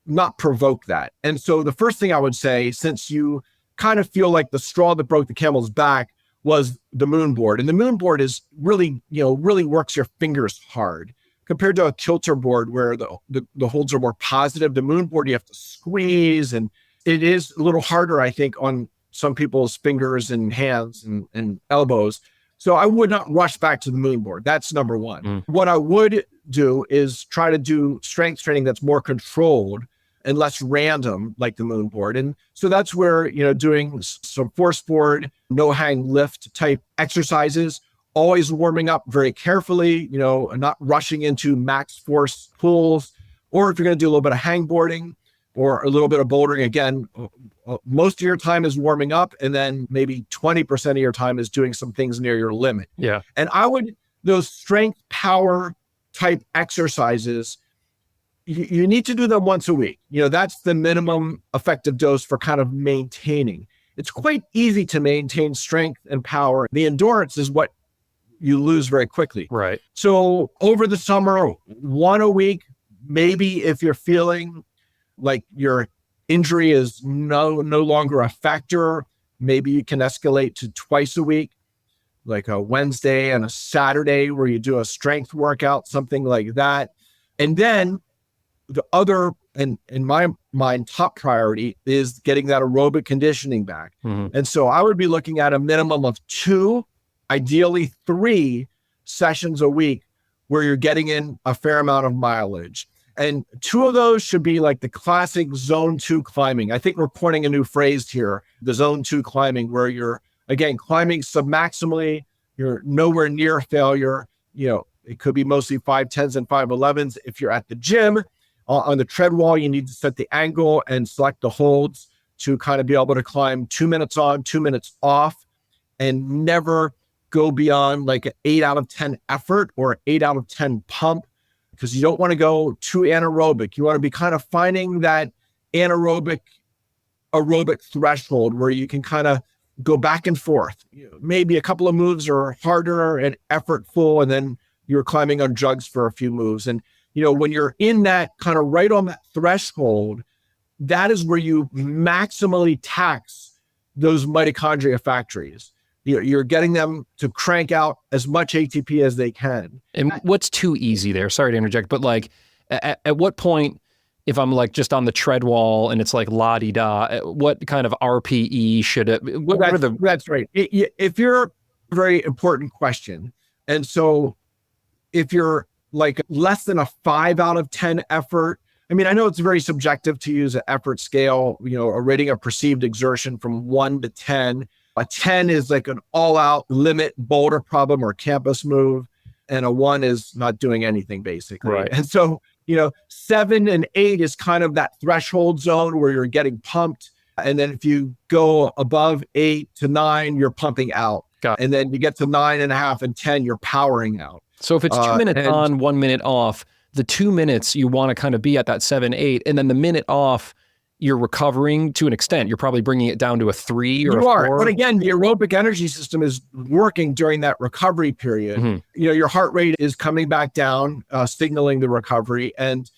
not provoke that. And so the first thing I would say, since you kind of feel like the straw that broke the camel's back was the moon board. And the moon board is really, really works your fingers hard compared to a kilter board where the holds are more positive. The moon board, you have to squeeze, and it is a little harder, I think, on some people's fingers and hands and elbows. So I would not rush back to the moon board. That's number one. What I would do is try to do strength training that's more controlled and less random, like the moon board. And so that's where, doing some force board, no hang lift type exercises, always warming up very carefully, not rushing into max force pulls. Or if you're going to do a little bit of hang boarding or a little bit of bouldering, again, most of your time is warming up, and then maybe 20% of your time is doing some things near your limit. Yeah. And those strength power type exercises, you need to do them once a week. That's the minimum effective dose for kind of maintaining. It's quite easy to maintain strength and power. The endurance is what you lose very quickly. Right. So over the summer, one a week, maybe if you're feeling like your injury is no longer a factor, maybe you can escalate to twice a week, like a Wednesday and a Saturday where you do a strength workout, something like that. And then the other, and in my mind, top priority is getting that aerobic conditioning back. Mm-hmm. And so I would be looking at a minimum of 2, ideally 3 sessions a week where you're getting in a fair amount of mileage. And 2 of those should be like the classic zone 2 climbing. I think we're coining a new phrase here, the zone 2 climbing, where you're, again, climbing submaximally, you're nowhere near failure. It could be mostly 510s and 511s. If you're at the gym, on the tread wall, you need to set the angle and select the holds to kind of be able to climb 2 minutes on, 2 minutes off, and never go beyond like an 8 out of 10 effort or 8 out of 10 pump, because you don't want to go too anaerobic. You want to be kind of finding that aerobic threshold where you can kind of go back and forth. Maybe a couple of moves are harder and effortful, and then you're climbing on jugs for a few moves. And when you're in that kind of right on that threshold, that is where you maximally tax those mitochondria factories. You're getting them to crank out as much ATP as they can. And what's too easy there? Sorry to interject, but like at what point if I'm like just on the tread wall and it's like la-di-da, what kind of RPE should it, that's right. If you're a very important question. And so if you're like less than a 5 out of 10 effort, I mean, I know it's very subjective to use an effort scale, a rating of perceived exertion from 1 to 10. A 10 is like an all-out limit boulder problem or campus move, and a 1 is not doing anything, basically. Right. And so, 7 and 8 is kind of that threshold zone where you're getting pumped. And then if you go above 8 to 9, you're pumping out. And then you get to 9.5 and 10, you're powering out. So if it's 2 minutes on, 1 minute off, the 2 minutes you want to kind of be at that 7, 8, and then the minute off, you're recovering to an extent. You're probably bringing it down to a 3 or a 4. But again, the aerobic energy system is working during that recovery period. Mm-hmm. Your heart rate is coming back down, signaling the recovery. And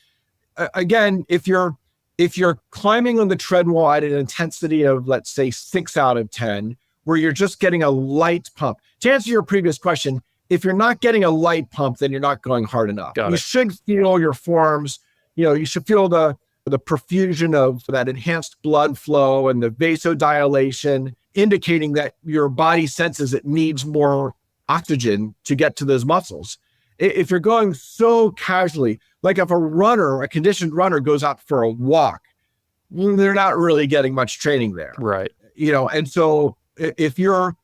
again, if you're climbing on the treadmill at an intensity of, let's say, 6 out of 10, where you're just getting a light pump. To answer your previous question, if you're not getting a light pump, then you're not going hard enough. You should feel your forearms. You should feel the perfusion of that enhanced blood flow and the vasodilation, indicating that your body senses it needs more oxygen to get to those muscles. If you're going so casually, like if a conditioned runner goes out for a walk, they're not really getting much training there. Right. And so if you're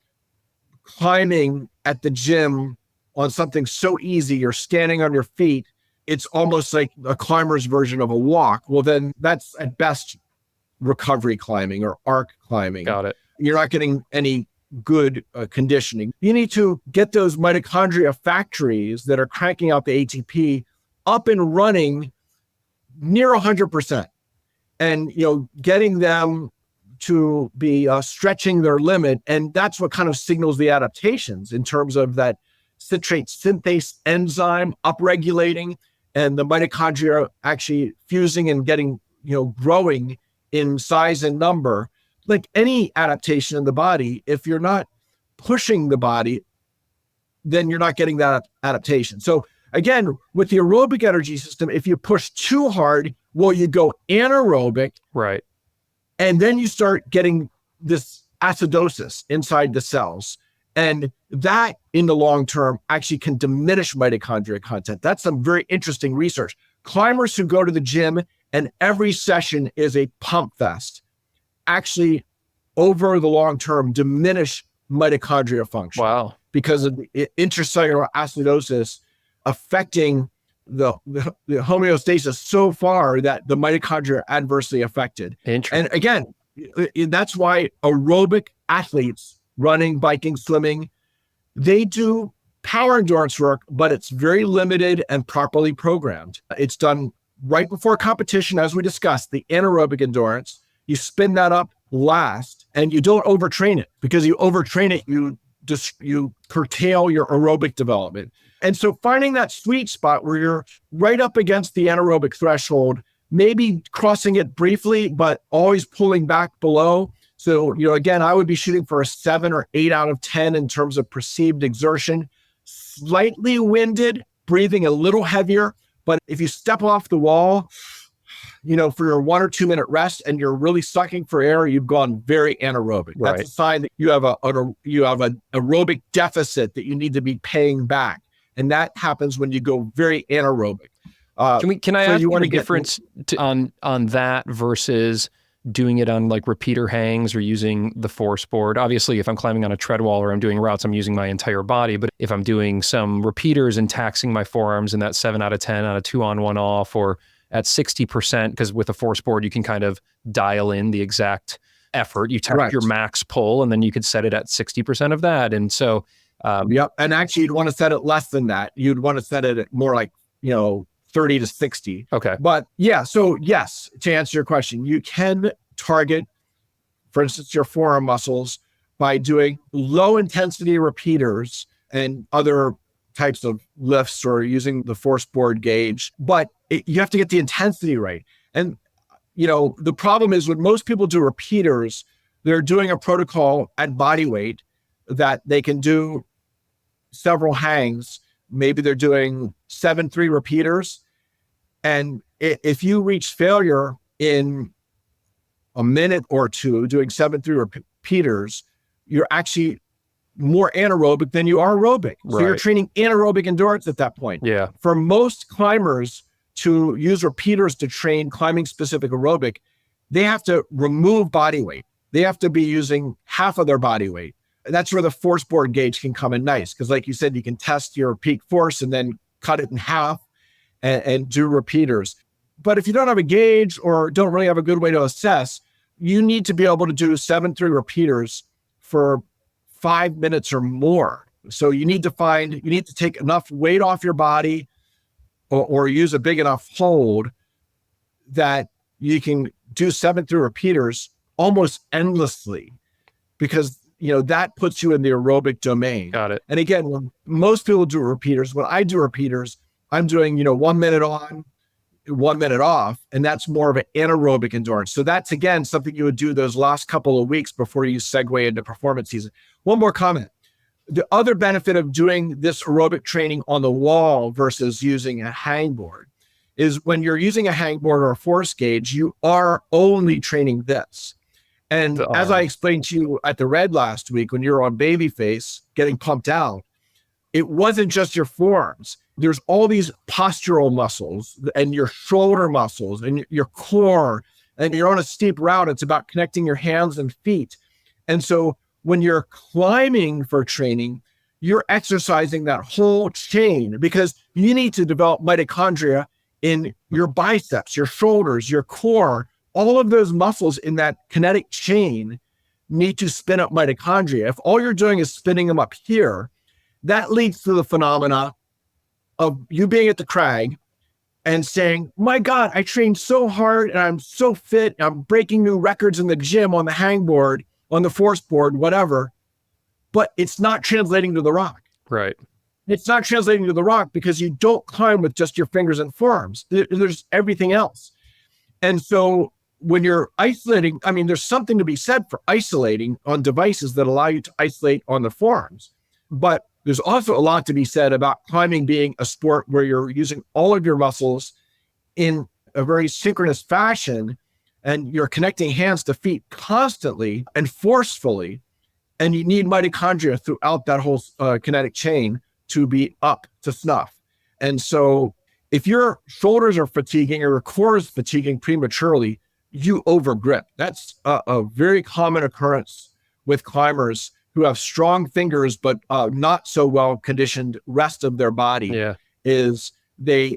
climbing at the gym on something so easy, you're standing on your feet, it's almost like a climber's version of a walk. Well, then that's at best recovery climbing or arc climbing. Got it. You're not getting any good conditioning. You need to get those mitochondria factories that are cranking out the ATP up and running near 100%. And, getting them to be stretching their limit. And that's what kind of signals the adaptations in terms of that citrate synthase enzyme upregulating and the mitochondria actually fusing and getting, growing in size and number. Like any adaptation in the body, if you're not pushing the body, then you're not getting that adaptation. So again, with the aerobic energy system, if you push too hard, you go anaerobic. Right. And then you start getting this acidosis inside the cells. And that, in the long term, actually can diminish mitochondria content. That's some very interesting research. Climbers who go to the gym and every session is a pump fest actually, over the long term, diminish mitochondria function. Wow. Because of the intracellular acidosis affecting the homeostasis so far that the mitochondria are adversely affected. And again, that's why aerobic athletes, running, biking, swimming, they do power endurance work, but it's very limited and properly programmed. It's done right before competition, as we discussed, the anaerobic endurance. You spin that up last, and you don't overtrain it, because you overtrain it, you curtail your aerobic development. And so finding that sweet spot where you're right up against the anaerobic threshold, maybe crossing it briefly, but always pulling back below. So, again, I would be shooting for a 7 or 8 out of 10 in terms of perceived exertion, slightly winded, breathing a little heavier. But if you step off the wall, for your 1 or 2 minute rest and you're really sucking for air, you've gone very anaerobic. Right. That's a sign that you have an aerobic deficit that you need to be paying back. And that happens when you go very anaerobic. Can I ask you the difference on that versus doing it on like repeater hangs or using the force board? Obviously, if I'm climbing on a tread wall or I'm doing routes, I'm using my entire body. But if I'm doing some repeaters and taxing my forearms in that 7 out of 10 on a 2 on 1 off, or at 60%, because with a force board, you can kind of dial in the exact effort. You tap your max pull, and then you could set it at 60% of that. And so, yep. And actually, you'd want to set it less than that. You'd want to set it at more like, 30 to 60. Okay. But yeah, so yes, to answer your question, you can target, for instance, your forearm muscles by doing low intensity repeaters and other types of lifts, or using the force board gauge, but you have to get the intensity right. And, the problem is when most people do repeaters, they're doing a protocol at body weight that they can do several hangs. Maybe they're doing 7-3 repeaters, and if you reach failure in a minute or two doing 7-3 repeaters, you're actually more anaerobic than you are aerobic. So you're training anaerobic endurance at that point. Yeah. For most climbers to use repeaters to train climbing specific aerobic, they have to remove body weight. They have to be using half of their body weight. That's where the force board gauge can come in nice. Because like you said, you can test your peak force and then cut it in half and do repeaters. But if you don't have a gauge or don't really have a good way to assess, you need to be able to do 7-3 repeaters for 5 minutes or more. So you need to take enough weight off your body or use a big enough hold that you can do 7-3 repeaters almost endlessly, because that puts you in the aerobic domain. Got it. And again, when most people do repeaters, when I do repeaters, I'm doing 1 minute on, 1 minute off, and that's more of an anaerobic endurance. So that's, again, something you would do those last couple of weeks before you segue into performance season. One more comment. The other benefit of doing this aerobic training on the wall versus using a hangboard is when you're using a hangboard or a force gauge, you are only training this. And as I explained to you at the Red last week, when you were on Babyface getting pumped out, it wasn't just your forearms. There's all these postural muscles and your shoulder muscles and your core, and you're on a steep route. It's about connecting your hands and feet. And so when you're climbing for training, you're exercising that whole chain, because you need to develop mitochondria in your biceps, your shoulders, your core. All of those muscles in that kinetic chain need to spin up mitochondria. If all you're doing is spinning them up here, that leads to the phenomena of you being at the crag and saying, my God, I trained so hard and I'm so fit. I'm breaking new records in the gym, on the hangboard, on the force board, whatever. But it's not translating to the rock. Right. It's not translating to the rock because you don't climb with just your fingers and forearms. There's everything else. And so when you're isolating, there's something to be said for isolating on devices that allow you to isolate on the forearms. But there's also a lot to be said about climbing being a sport where you're using all of your muscles in a very synchronous fashion, and you're connecting hands to feet constantly and forcefully. And you need mitochondria throughout that whole kinetic chain to be up to snuff. And so if your shoulders are fatiguing or your core is fatiguing prematurely, you overgrip. That's a very common occurrence with climbers who have strong fingers, but not so well conditioned rest of their body. Yeah. Is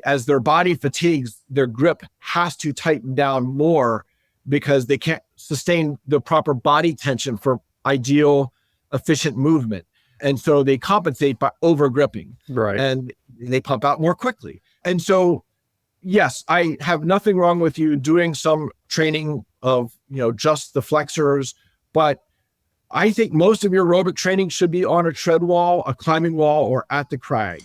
as their body fatigues, their grip has to tighten down more because they can't sustain the proper body tension for ideal, efficient movement. And so they compensate by over gripping. Right. And they pump out more quickly. And so, yes, I have nothing wrong with you doing some training of, just the flexors, but I think most of your aerobic training should be on a tread wall, a climbing wall, or at the crag.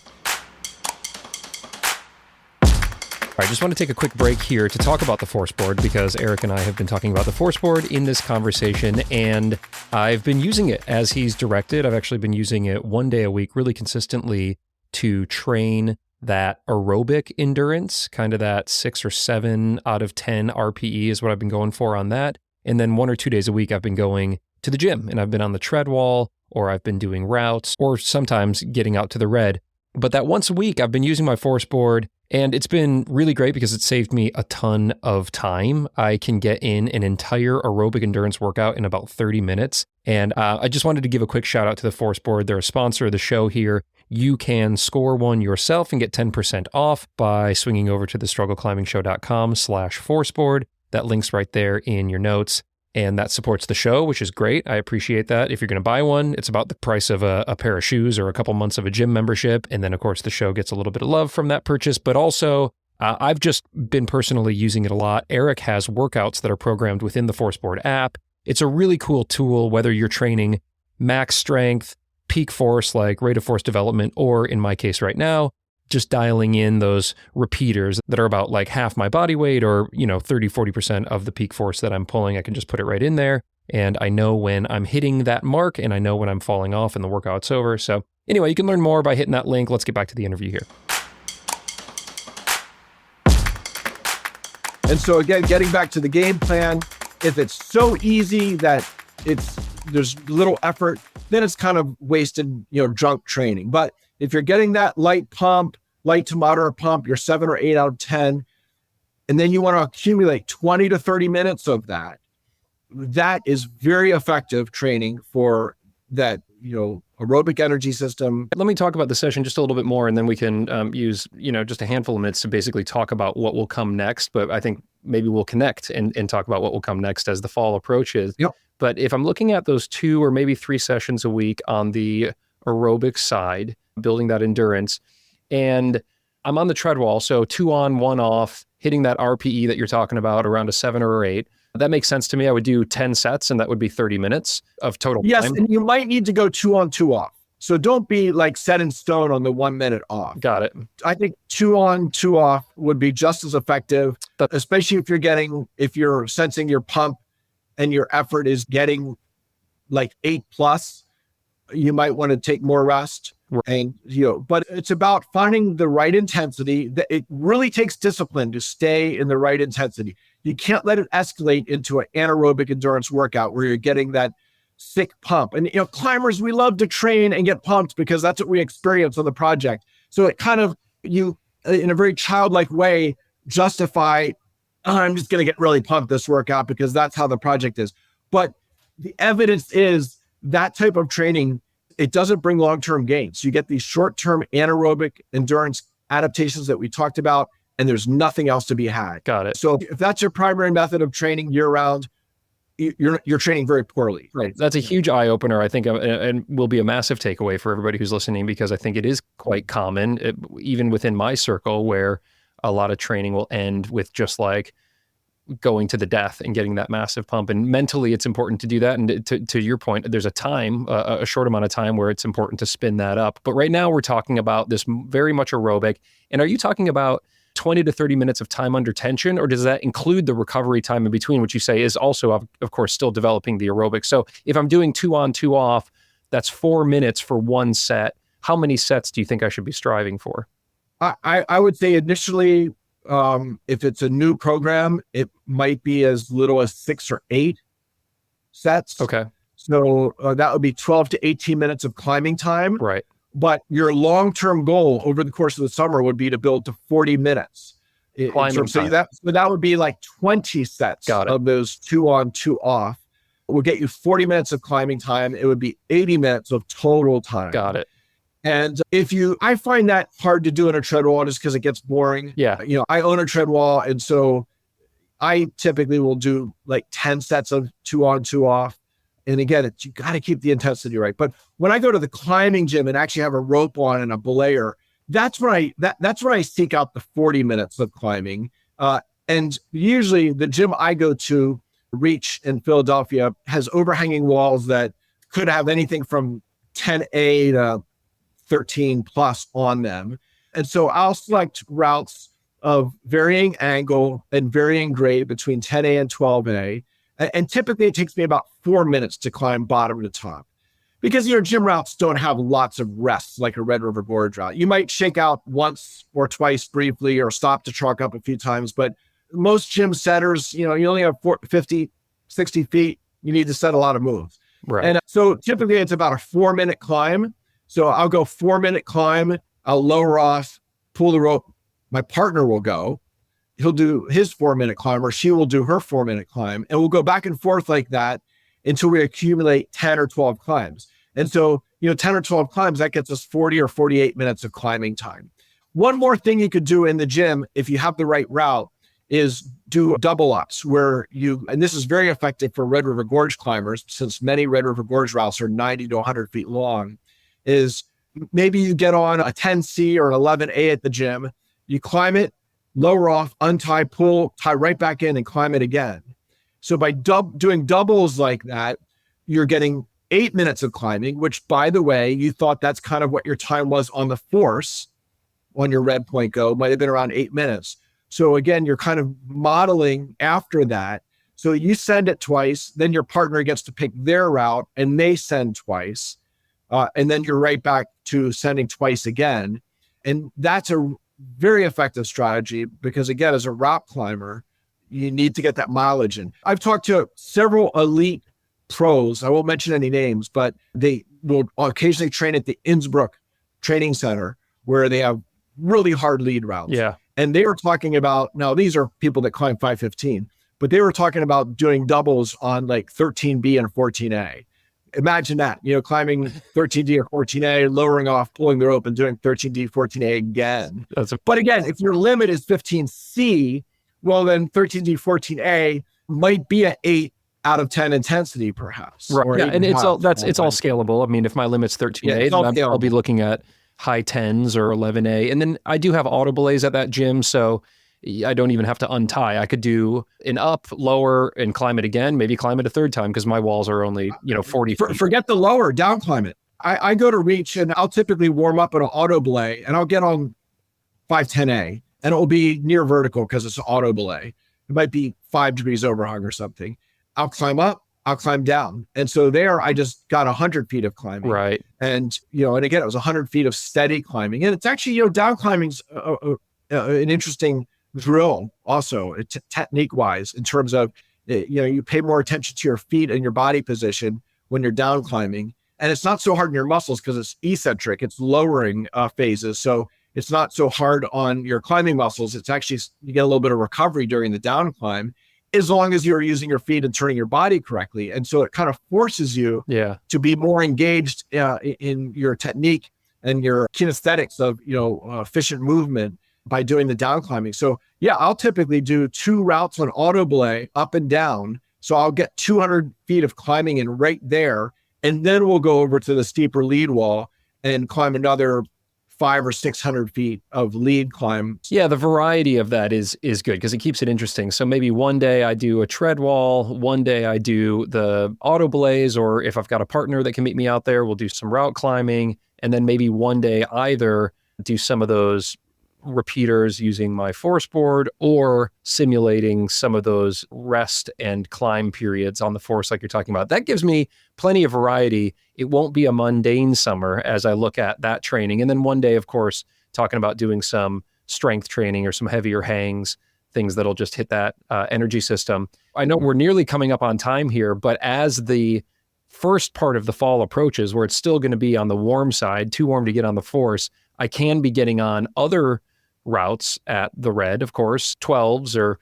I just want to take a quick break here to talk about the force board, because Eric and I have been talking about the force board in this conversation, and I've been using it as he's directed. I've actually been using it 1 day a week really consistently to train that aerobic endurance, kind of that 6 or 7 out of 10 RPE is what I've been going for on that. And then 1 or 2 days a week, I've been going to the gym, and I've been on the tread wall, or I've been doing routes, or sometimes getting out to the Red. But that once a week, I've been using my force board, and it's been really great because it saved me a ton of time. I can get in an entire aerobic endurance workout in about 30 minutes. And I just wanted to give a quick shout out to the force board. They're a sponsor of the show here. You can score one yourself and get 10% off by swinging over to thestruggleclimbingshow.com/forceboard. That link's right there in your notes. And that supports the show, which is great. I appreciate that. If you're going to buy one, it's about the price of a pair of shoes or a couple months of a gym membership. And then, of course, the show gets a little bit of love from that purchase. But also, I've just been personally using it a lot. Eric has workouts that are programmed within the Forceboard app. It's a really cool tool, whether you're training max strength, peak force, like rate of force development, or in my case right now, just dialing in those repeaters that are about like half my body weight, or, 30-40% of the peak force that I'm pulling. I can just put it right in there. And I know when I'm hitting that mark, and I know when I'm falling off and the workout's over. So anyway, you can learn more by hitting that link. Let's get back to the interview here. And so again, getting back to the game plan, if it's so easy that there's little effort, then it's kind of wasted, junk training. But if you're getting that light to moderate pump, you're 7 or 8 out of 10, and then you want to accumulate 20 to 30 minutes of that, that is very effective training for that, aerobic energy system. Let me talk about the session just a little bit more, and then we can use, just a handful of minutes to basically talk about what will come next. But I think maybe we'll connect and talk about what will come next as the fall approaches. Yep. But if I'm looking at those 2 or maybe 3 sessions a week on the aerobic side, building that endurance, and I'm on the tread wall, so 2 on, 1 off, hitting that RPE that you're talking about around a 7 or 8. That makes sense to me. I would do 10 sets, and that would be 30 minutes of total Yes, time. and you might need to go 2 on, 2 off. So don't be like set in stone on the 1 minute off. Got it. I think 2 on, 2 off would be just as effective, especially if you're sensing your pump and your effort is getting like 8+, you might want to take more rest. Right. And, but it's about finding the right intensity. It really takes discipline to stay in the right intensity. You can't let it escalate into an anaerobic endurance workout where you're getting that sick pump. And, climbers, we love to train and get pumped because that's what we experience on the project. So it kind of, you, in a very childlike way, justify, I'm just going to get really pumped this workout because that's how the project is. But the evidence is that type of training, it doesn't bring long-term gains. You get these short-term anaerobic endurance adaptations that we talked about, and there's nothing else to be had. Got it. So if that's your primary method of training year-round, you're training very poorly. Right. That's a huge eye opener, I think, and will be a massive takeaway for everybody who's listening, because I think it is quite common, even within my circle, where a lot of training will end with just like going to the death and getting that massive pump. And mentally, it's important to do that. And to your point, there's a short amount of time where it's important to spin that up. But right now we're talking about this very much aerobic. And are you talking about 20 to 30 minutes of time under tension, or does that include the recovery time in between, which you say is also, of course, still developing the aerobic? So if I'm doing 2 on, 2 off, that's 4 minutes for 1 set. How many sets do you think I should be striving for? I would say initially, if it's a new program, it might be as little as 6 or 8 sets. Okay. So that would be 12 to 18 minutes of climbing time. Right. But your long-term goal over the course of the summer would be to build to 40 minutes. Climbing So time. that would be like 20 sets of those 2 on, 2 off. It would get you 40 minutes of climbing time. It would be 80 minutes of total time. Got it. And I find that hard to do in a tread wall just because it gets boring. Yeah. I own a tread wall. And so I typically will do like 10 sets of 2 on, 2 off. And again, you got to keep the intensity right. But when I go to the climbing gym and actually have a rope on and a belayer, that's when I seek out the 40 minutes of climbing. And usually the gym I go to, Reach in Philadelphia, has overhanging walls that could have anything from 10A to 13+ on them. And so I'll select routes of varying angle and varying grade between 10A and 12A. And typically it takes me about 4 minutes to climb bottom to top, because your gym routes don't have lots of rests like a Red River Gorge route. You might shake out once or twice briefly or stop to chalk up a few times, but most gym setters, you only have 50, 60 feet. You need to set a lot of moves. Right. And so typically it's about a 4-minute climb. So I'll go 4-minute climb, I'll lower off, pull the rope. My partner will go. He'll do his 4-minute climb, or she will do her 4-minute climb. And we'll go back and forth like that until we accumulate 10 or 12 climbs. And so, 10 or 12 climbs, that gets us 40 or 48 minutes of climbing time. One more thing you could do in the gym, if you have the right route, is do double ups and this is very effective for Red River Gorge climbers, since many Red River Gorge routes are 90 to 100 feet long, is maybe you get on a 10C or an 11A at the gym, you climb it, lower off, untie, pull, tie right back in and climb it again. So by doing doubles like that, you're getting 8 minutes of climbing, which, by the way, you thought that's kind of what your time was on the force on your Red Point Go, might have been around 8 minutes. So again, you're kind of modeling after that. So you send it twice, then your partner gets to pick their route and they send twice. And then you're right back to sending twice again. And that's a very effective strategy because, again, as a rock climber, You need to get that mileage in. I've talked to several elite pros. I won't mention any names, but they will occasionally train at the Innsbruck Training Center where they have really hard lead routes. Yeah. And they were talking about, now these are people that climb 515, but they were talking about doing doubles on like 13B and 14A. Imagine that, climbing 13D or 14A, lowering off, pulling the rope and doing 13D, 14A again. But again, if your limit is 15C, well, then 13D, 14A might be an 8 out of 10 intensity, perhaps. Right. Yeah, and it's all scalable. I mean, if my limit's 13A, then I'll be looking at high 10s or 11A. And then I do have auto belays at that gym, so I don't even have to untie. I could do an up, lower, and climb it again, maybe climb it a third time because my walls are only, 40 feet. Forget the lower, down climb it. I go to reach and I'll typically warm up at an auto belay and I'll get on 510A and it will be near vertical because it's an auto belay. It might be 5 degrees overhang or something. I'll climb up, I'll climb down. And so there I just got 100 feet of climbing. Right. And, and again, it was 100 feet of steady climbing. And it's actually, down climbing's an interesting drill also technique wise in terms of, you pay more attention to your feet and your body position when you're down climbing. And it's not so hard on your muscles because it's eccentric, it's lowering phases. So it's not so hard on your climbing muscles. It's actually, you get a little bit of recovery during the down climb as long as you're using your feet and turning your body correctly. And so it kind of forces you to be more engaged in your technique and your kinesthetics of, efficient movement by doing the down climbing. So I'll typically do 2 routes on auto belay up and down. So I'll get 200 feet of climbing in right there. And then we'll go over to the steeper lead wall and climb another 500 or 600 feet of lead climb. Yeah, the variety of that is good because it keeps it interesting. So maybe one day I do a tread wall, one day I do the auto belays, or if I've got a partner that can meet me out there, we'll do some route climbing. And then maybe one day either do some of those repeaters using my force board or simulating some of those rest and climb periods on the force like you're talking about. That gives me plenty of variety. It won't be a mundane summer as I look at that training. And then one day, of course, talking about doing some strength training or some heavier hangs, things that'll just hit that energy system. I know we're nearly coming up on time here, but as the first part of the fall approaches, where it's still going to be on the warm side, too warm to get on the force, I can be getting on other routes at the red, of course, 12s or,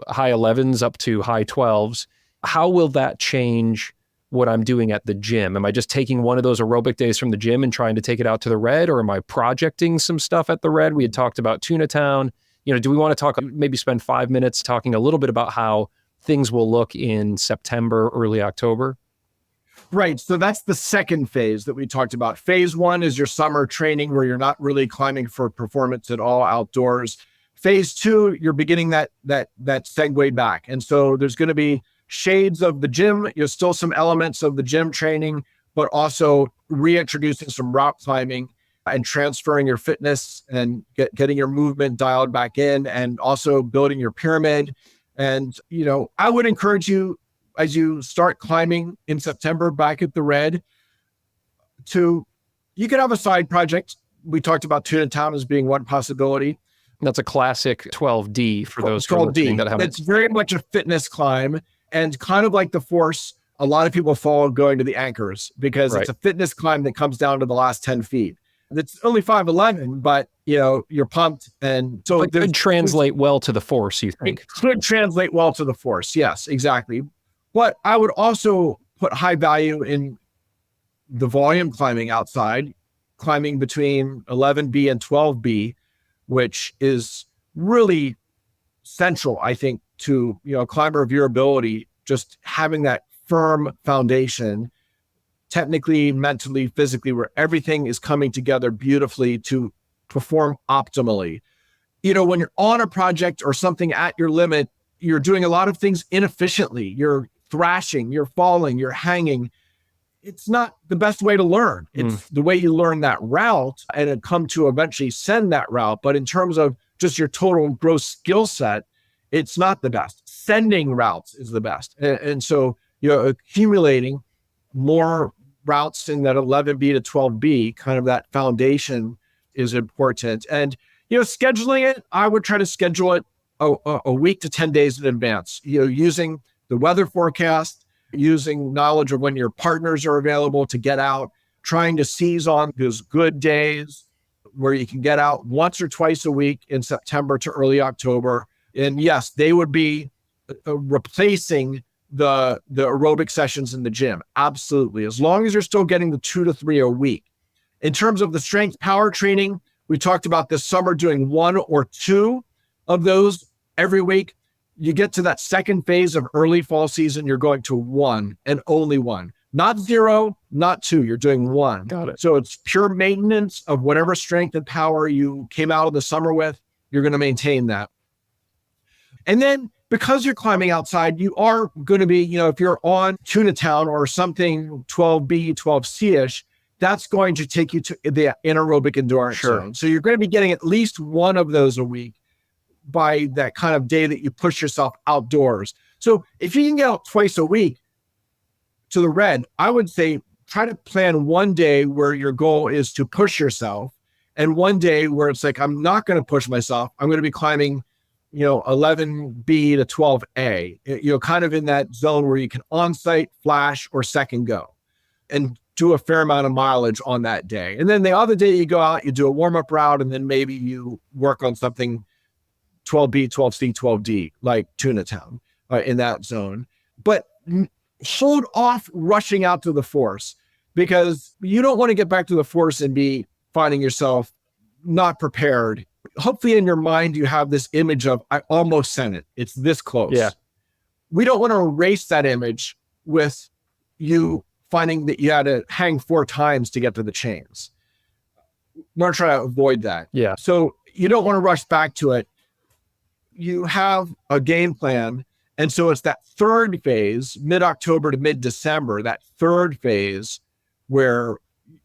high 11s up to high 12s. How will that change what I'm doing at the gym? Am I just taking one of those aerobic days from the gym and trying to take it out to the red, or am I projecting some stuff at the red? We had talked about Tuna Town. Do we want to talk, maybe spend 5 minutes talking a little bit about how things will look in September, early October? Right. So that's the second phase that we talked about. Phase 1 is your summer training where you're not really climbing for performance at all outdoors. Phase 2, you're beginning that segue back. And so there's going to be shades of the gym, still some elements of the gym training, but also reintroducing some route climbing and transferring your fitness and getting your movement dialed back in, and also building your pyramid. And, I would encourage you, as you start climbing in September back at the red, you could have a side project. We talked about Tuna Town as being one possibility. That's a classic 12D for those 12D. It's very much a fitness climb, and kind of like the force, a lot of people follow going to the anchors because it's a fitness climb that comes down to the last 10 feet. It's only 5'11", but you're pumped. And so it could translate well to the force, you think? It could translate well to the force. Yes, exactly. But I would also put high value in the volume climbing outside, climbing between 11B and 12B, which is really central, I think, to a climber of your ability, just having that firm foundation, technically, mentally, physically, where everything is coming together beautifully to perform optimally. When you're on a project or something at your limit, you're doing a lot of things inefficiently. You're thrashing, you're falling, you're hanging. It's not the best way to learn. It's the way you learn that route and come to eventually send that route. But in terms of just your total gross skill set, it's not the best. Sending routes is the best. And so accumulating more routes in that 11B to 12B, kind of that foundation is important. And, scheduling it, I would try to schedule it a week to 10 days in advance, using the weather forecast, using knowledge of when your partners are available to get out, trying to seize on those good days where you can get out once or twice a week in September to early October. And yes, they would be replacing the aerobic sessions in the gym. Absolutely. As long as you're still getting the 2 to 3 a week. In terms of the strength power training, we talked about this summer doing 1 or 2 of those every week. You get to that second phase of early fall season, you're going to 1 and only 1. Not 0, not 2. You're doing 1. Got it. So it's pure maintenance of whatever strength and power you came out of the summer with. You're going to maintain that. And then because you're climbing outside, you are going to be, if you're on Tuna Town or something 12B, 12C-ish, that's going to take you to the anaerobic endurance zone. So you're going to be getting at least 1 of those a week by that kind of day that you push yourself outdoors. So if you can get out twice a week to the red, I would say try to plan one day where your goal is to push yourself, and one day where it's like, I'm not going to push myself. I'm going to be climbing, 11B to 12A, kind of in that zone where you can on-site, flash, or second go, and do a fair amount of mileage on that day. And then the other day you go out, you do a warm-up route, and then maybe you work on something 12B, 12C, 12D, like Tuna Town in that zone. But hold off rushing out to the force, because you don't want to get back to the force and be finding yourself not prepared. Hopefully in your mind, you have this image of, I almost sent it. It's this close. Yeah. We don't want to erase that image with you finding that you had to hang 4 times to get to the chains. We're trying to avoid that. Yeah. So you don't want to rush back to it. You have a game plan. And so it's that third phase, mid-October to mid-December, that third phase where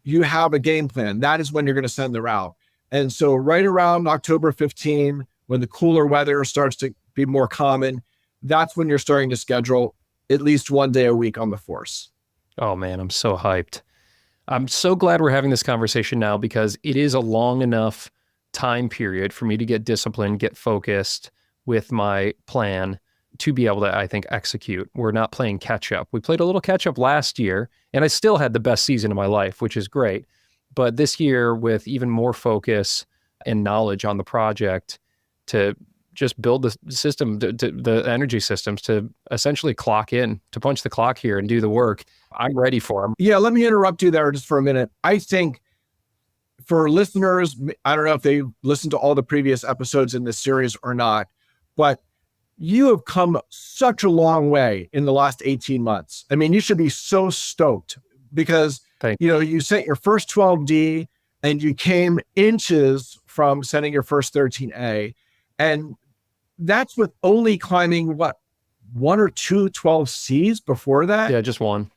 you have a game plan. That is when you're going to send the route. And so right around October 15, when the cooler weather starts to be more common, that's when you're starting to schedule at least 1 day a week on the force. Oh man, I'm so hyped. I'm so glad we're having this conversation now, because it is a long enough time period for me to get disciplined, get focused with my plan to be able to, I think, execute. We're not playing catch up. We played a little catch up last year, and I still had the best season of my life, which is great. But this year, with even more focus and knowledge on the project, to just build the system, the energy systems, to essentially clock in, to punch the clock here and do the work, I'm ready for them. Yeah, let me interrupt you there just for a minute. I think for listeners, I don't know if they listened to all the previous episodes in this series or not, but you have come such a long way in the last 18 months. I mean, you should be so stoked, because you sent your first 12D and you came inches from sending your first 13A. And that's with only climbing, 1 or 2 12Cs before that? Yeah, just one.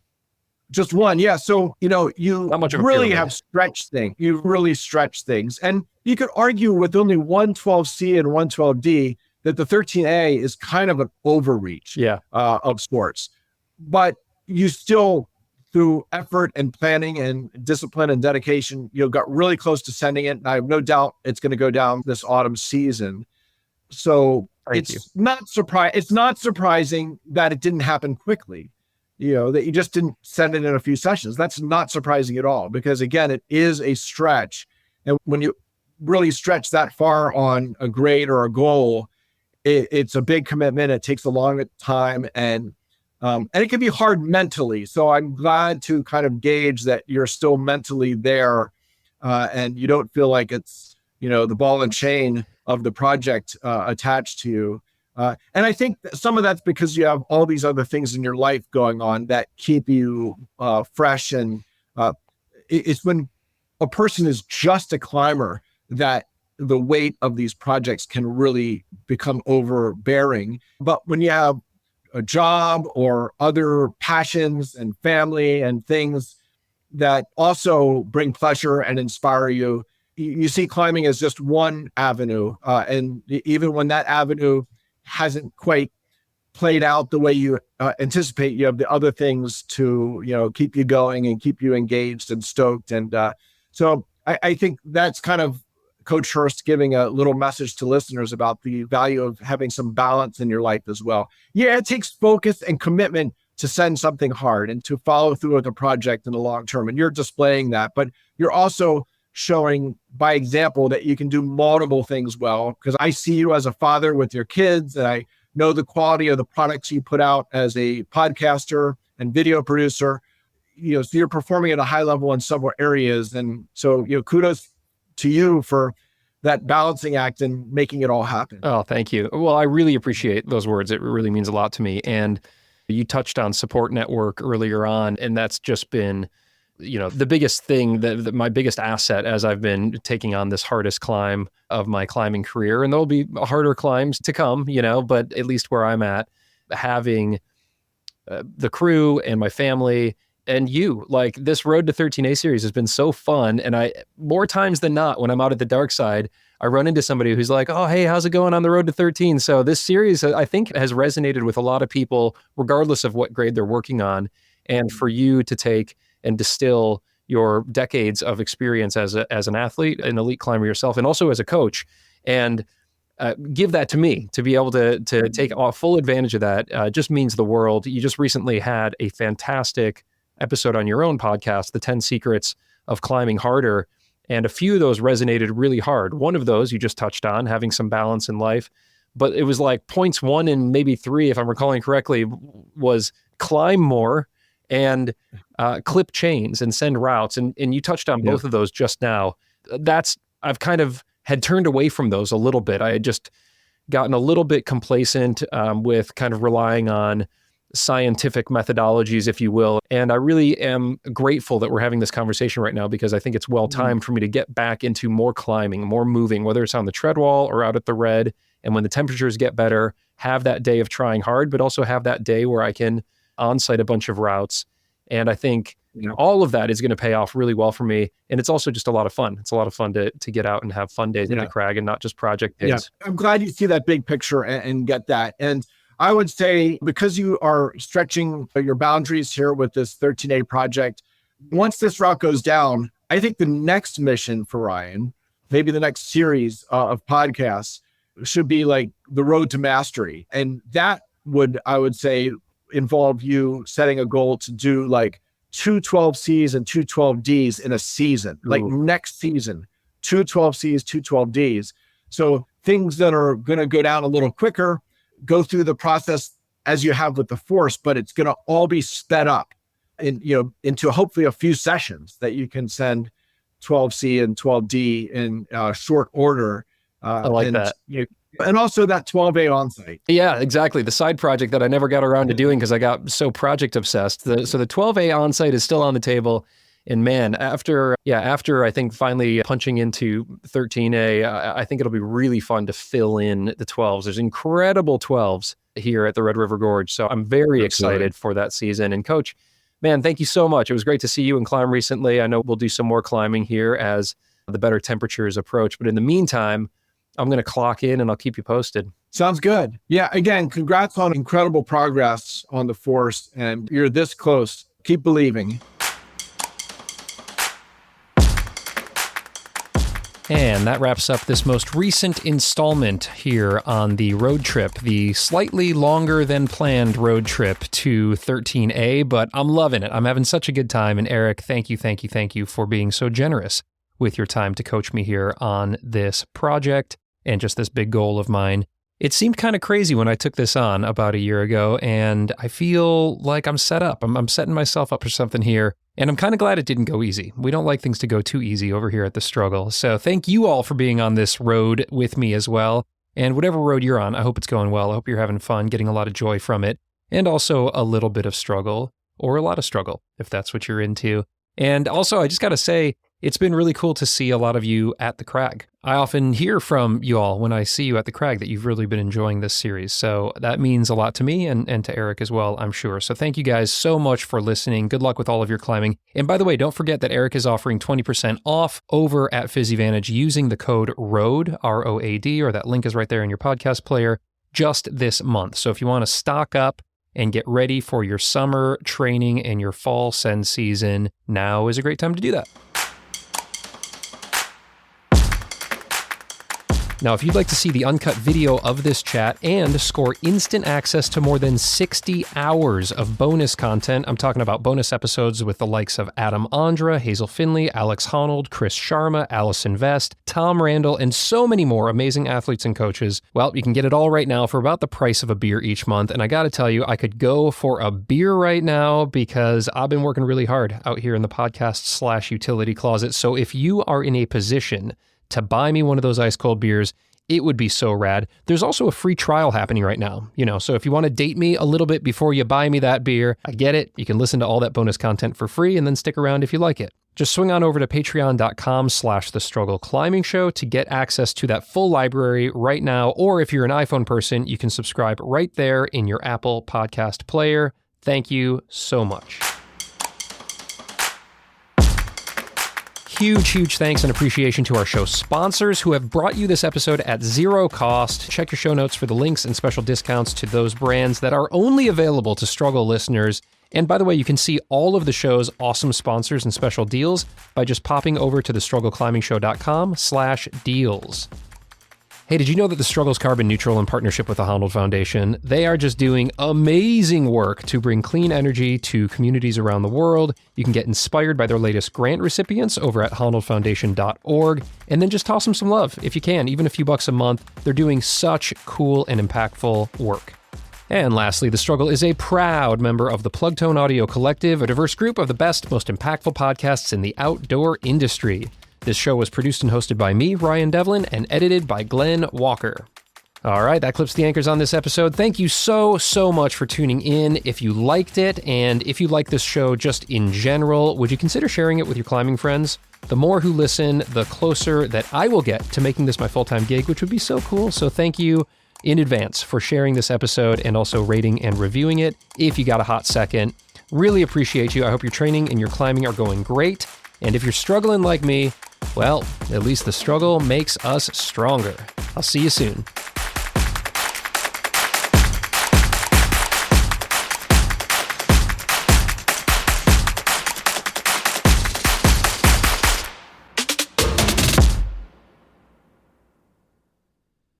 Just one, yeah. So, you Not much of a really pyramid. have stretched things. You really stretch things. And you could argue with only one 12C and one 12D that the 13A is kind of an overreach of sports. But you still, through effort and planning and discipline and dedication, got really close to sending it. And I have no doubt it's going to go down this autumn season. So it's not surprising that it didn't happen quickly, that you just didn't send it in a few sessions. That's not surprising at all, because again, it is a stretch. And when you really stretch that far on a grade or a goal, it's a big commitment. It takes a long time, and it can be hard mentally. So I'm glad to kind of gauge that you're still mentally there, and you don't feel like it's, the ball and chain of the project attached to you. And I think some of that's because you have all these other things in your life going on that keep you fresh. And it's when a person is just a climber that the weight of these projects can really become overbearing. But when you have a job or other passions and family and things that also bring pleasure and inspire you, you see climbing as just one avenue. And even when that avenue hasn't quite played out the way you anticipate, you have the other things to, keep you going and keep you engaged and stoked. And so I think that's kind of Coach Hörst giving a little message to listeners about the value of having some balance in your life as well. Yeah, it takes focus and commitment to send something hard and to follow through with a project in the long term. And you're displaying that, but you're also showing by example that you can do multiple things well, because I see you as a father with your kids, and I know the quality of the products you put out as a podcaster and video producer. So you're performing at a high level in several areas. And so, kudos to you for that balancing act and making it all happen. Oh, thank you. Well, I really appreciate those words. It really means a lot to me. And you touched on support network earlier on, and that's just been, the biggest thing, that my biggest asset as I've been taking on this hardest climb of my climbing career. And there'll be harder climbs to come, but at least where I'm at, having the crew and my family and you, like this Road to 13A series has been so fun. And I, more times than not, when I'm out at the dark side, I run into somebody who's like, oh, hey, how's it going on the Road to 13? So this series, I think, has resonated with a lot of people, regardless of what grade they're working on. And for you to take and distill your decades of experience as an athlete, an elite climber yourself, and also as a coach, and give that to me to be able to take full advantage of that just means the world. You just recently had a fantastic episode on your own podcast, The 10 Secrets of Climbing Harder. And a few of those resonated really hard. One of those you just touched on, having some balance in life. But it was like points 1 and maybe 3, if I'm recalling correctly, was climb more and clip chains and send routes. And you touched on both of those just now. I've kind of had turned away from those a little bit. I had just gotten a little bit complacent with kind of relying on scientific methodologies, if you will. And I really am grateful that we're having this conversation right now, because I think it's well timed for me to get back into more climbing, more moving, whether it's on the tread wall or out at the red. And when the temperatures get better, have that day of trying hard, but also have that day where I can on-site a bunch of routes. And I think all of that is going to pay off really well for me. And it's also just a lot of fun. It's a lot of fun to get out and have fun days at the crag and not just project days. Yeah. I'm glad you see that big picture and get that. And I would say, because you are stretching your boundaries here with this 13A project, once this route goes down, I think the next mission for Ryan, maybe the next series of podcasts, should be like the Road to Mastery. And that would, I would say, involve you setting a goal to do like 2 12Cs and 2 12Ds in a season, like next season, 2 12Cs, 2 12Ds. So things that are going to go down a little quicker, go through the process as you have with the Force, but it's going to all be sped up into hopefully a few sessions that you can send 12C and 12D in short order. I like that. And also that 12A onsite. Yeah, exactly. The side project that I never got around to doing because I got so project obsessed. So the 12A onsite is still on the table. And man, after I think finally punching into 13A, I think it'll be really fun to fill in the 12s. There's incredible 12s here at the Red River Gorge. So I'm very excited for that season. And Coach, man, thank you so much. It was great to see you and climb recently. I know we'll do some more climbing here as the better temperatures approach. But in the meantime, I'm going to clock in and I'll keep you posted. Sounds good. Yeah, again, congrats on incredible progress on the Force. And you're this close. Keep believing. And that wraps up this most recent installment here on the road trip, the slightly longer than planned road trip to 13A, but I'm loving it. I'm having such a good time. And Eric, thank you for being so generous with your time to coach me here on this project and just this big goal of mine. It seemed kind of crazy when I took this on about a year ago, and I feel like I'm set up. I'm setting myself up for something here, and I'm kind of glad it didn't go easy. We don't like things to go too easy over here at The Struggle. So thank you all for being on this road with me as well. And whatever road you're on, I hope it's going well. I hope you're having fun, getting a lot of joy from it, and also a little bit of struggle, or a lot of struggle, if that's what you're into. And also, I just got to say, it's been really cool to see a lot of you at the crag. I often hear from you all when I see you at the crag that you've really been enjoying this series. So that means a lot to me and to Eric as well, I'm sure. So thank you guys so much for listening. Good luck with all of your climbing. And by the way, don't forget that Eric is offering 20% off over at PhysiVantage using the code ROAD, ROAD, or that link is right there in your podcast player, just this month. So if you want to stock up and get ready for your summer training and your fall send season, now is a great time to do that. Now, if you'd like to see the uncut video of this chat and score instant access to more than 60 hours of bonus content, I'm talking about bonus episodes with the likes of Adam Andra, Hazel Finley, Alex Honnold, Chris Sharma, Allison Vest, Tom Randall, and so many more amazing athletes and coaches, well, you can get it all right now for about the price of a beer each month. And I got to tell you, I could go for a beer right now because I've been working really hard out here in the podcast/utility closet. So if you are in a position to buy me one of those ice cold beers, it would be so rad. There's also a free trial happening right now, so if you want to date me a little bit before you buy me that beer, I get it. You can listen to all that bonus content for free and then stick around if you like it. Just swing on over to patreon.com/thestruggleclimbing-show to get access to that full library right now. Or if you're an iPhone person, you can subscribe right there in your Apple podcast player. Thank you so much. Huge thanks and appreciation to our show sponsors who have brought you this episode at zero cost. Check your show notes for the links and special discounts to those brands that are only available to Struggle listeners. And by the way, you can see all of the show's awesome sponsors and special deals by just popping over to thestruggleclimbing-show.com/deals. Hey, did you know that The Struggle's carbon neutral in partnership with the Honnold Foundation? They are just doing amazing work to bring clean energy to communities around the world. You can get inspired by their latest grant recipients over at honnoldfoundation.org, and then just toss them some love if you can, even a few bucks a month. They're doing such cool and impactful work. And lastly, The Struggle is a proud member of the Plugtone Audio Collective, a diverse group of the best, most impactful podcasts in the outdoor industry. This show was produced and hosted by me, Ryan Devlin, and edited by Glenn Walker. All right, that clips the anchors on this episode. Thank you so much for tuning in. If you liked it, and if you like this show just in general, would you consider sharing it with your climbing friends? The more who listen, the closer that I will get to making this my full-time gig, which would be so cool. So thank you in advance for sharing this episode and also rating and reviewing it if you got a hot second. Really appreciate you. I hope your training and your climbing are going great. And if you're struggling like me, well, at least the struggle makes us stronger. I'll see you soon.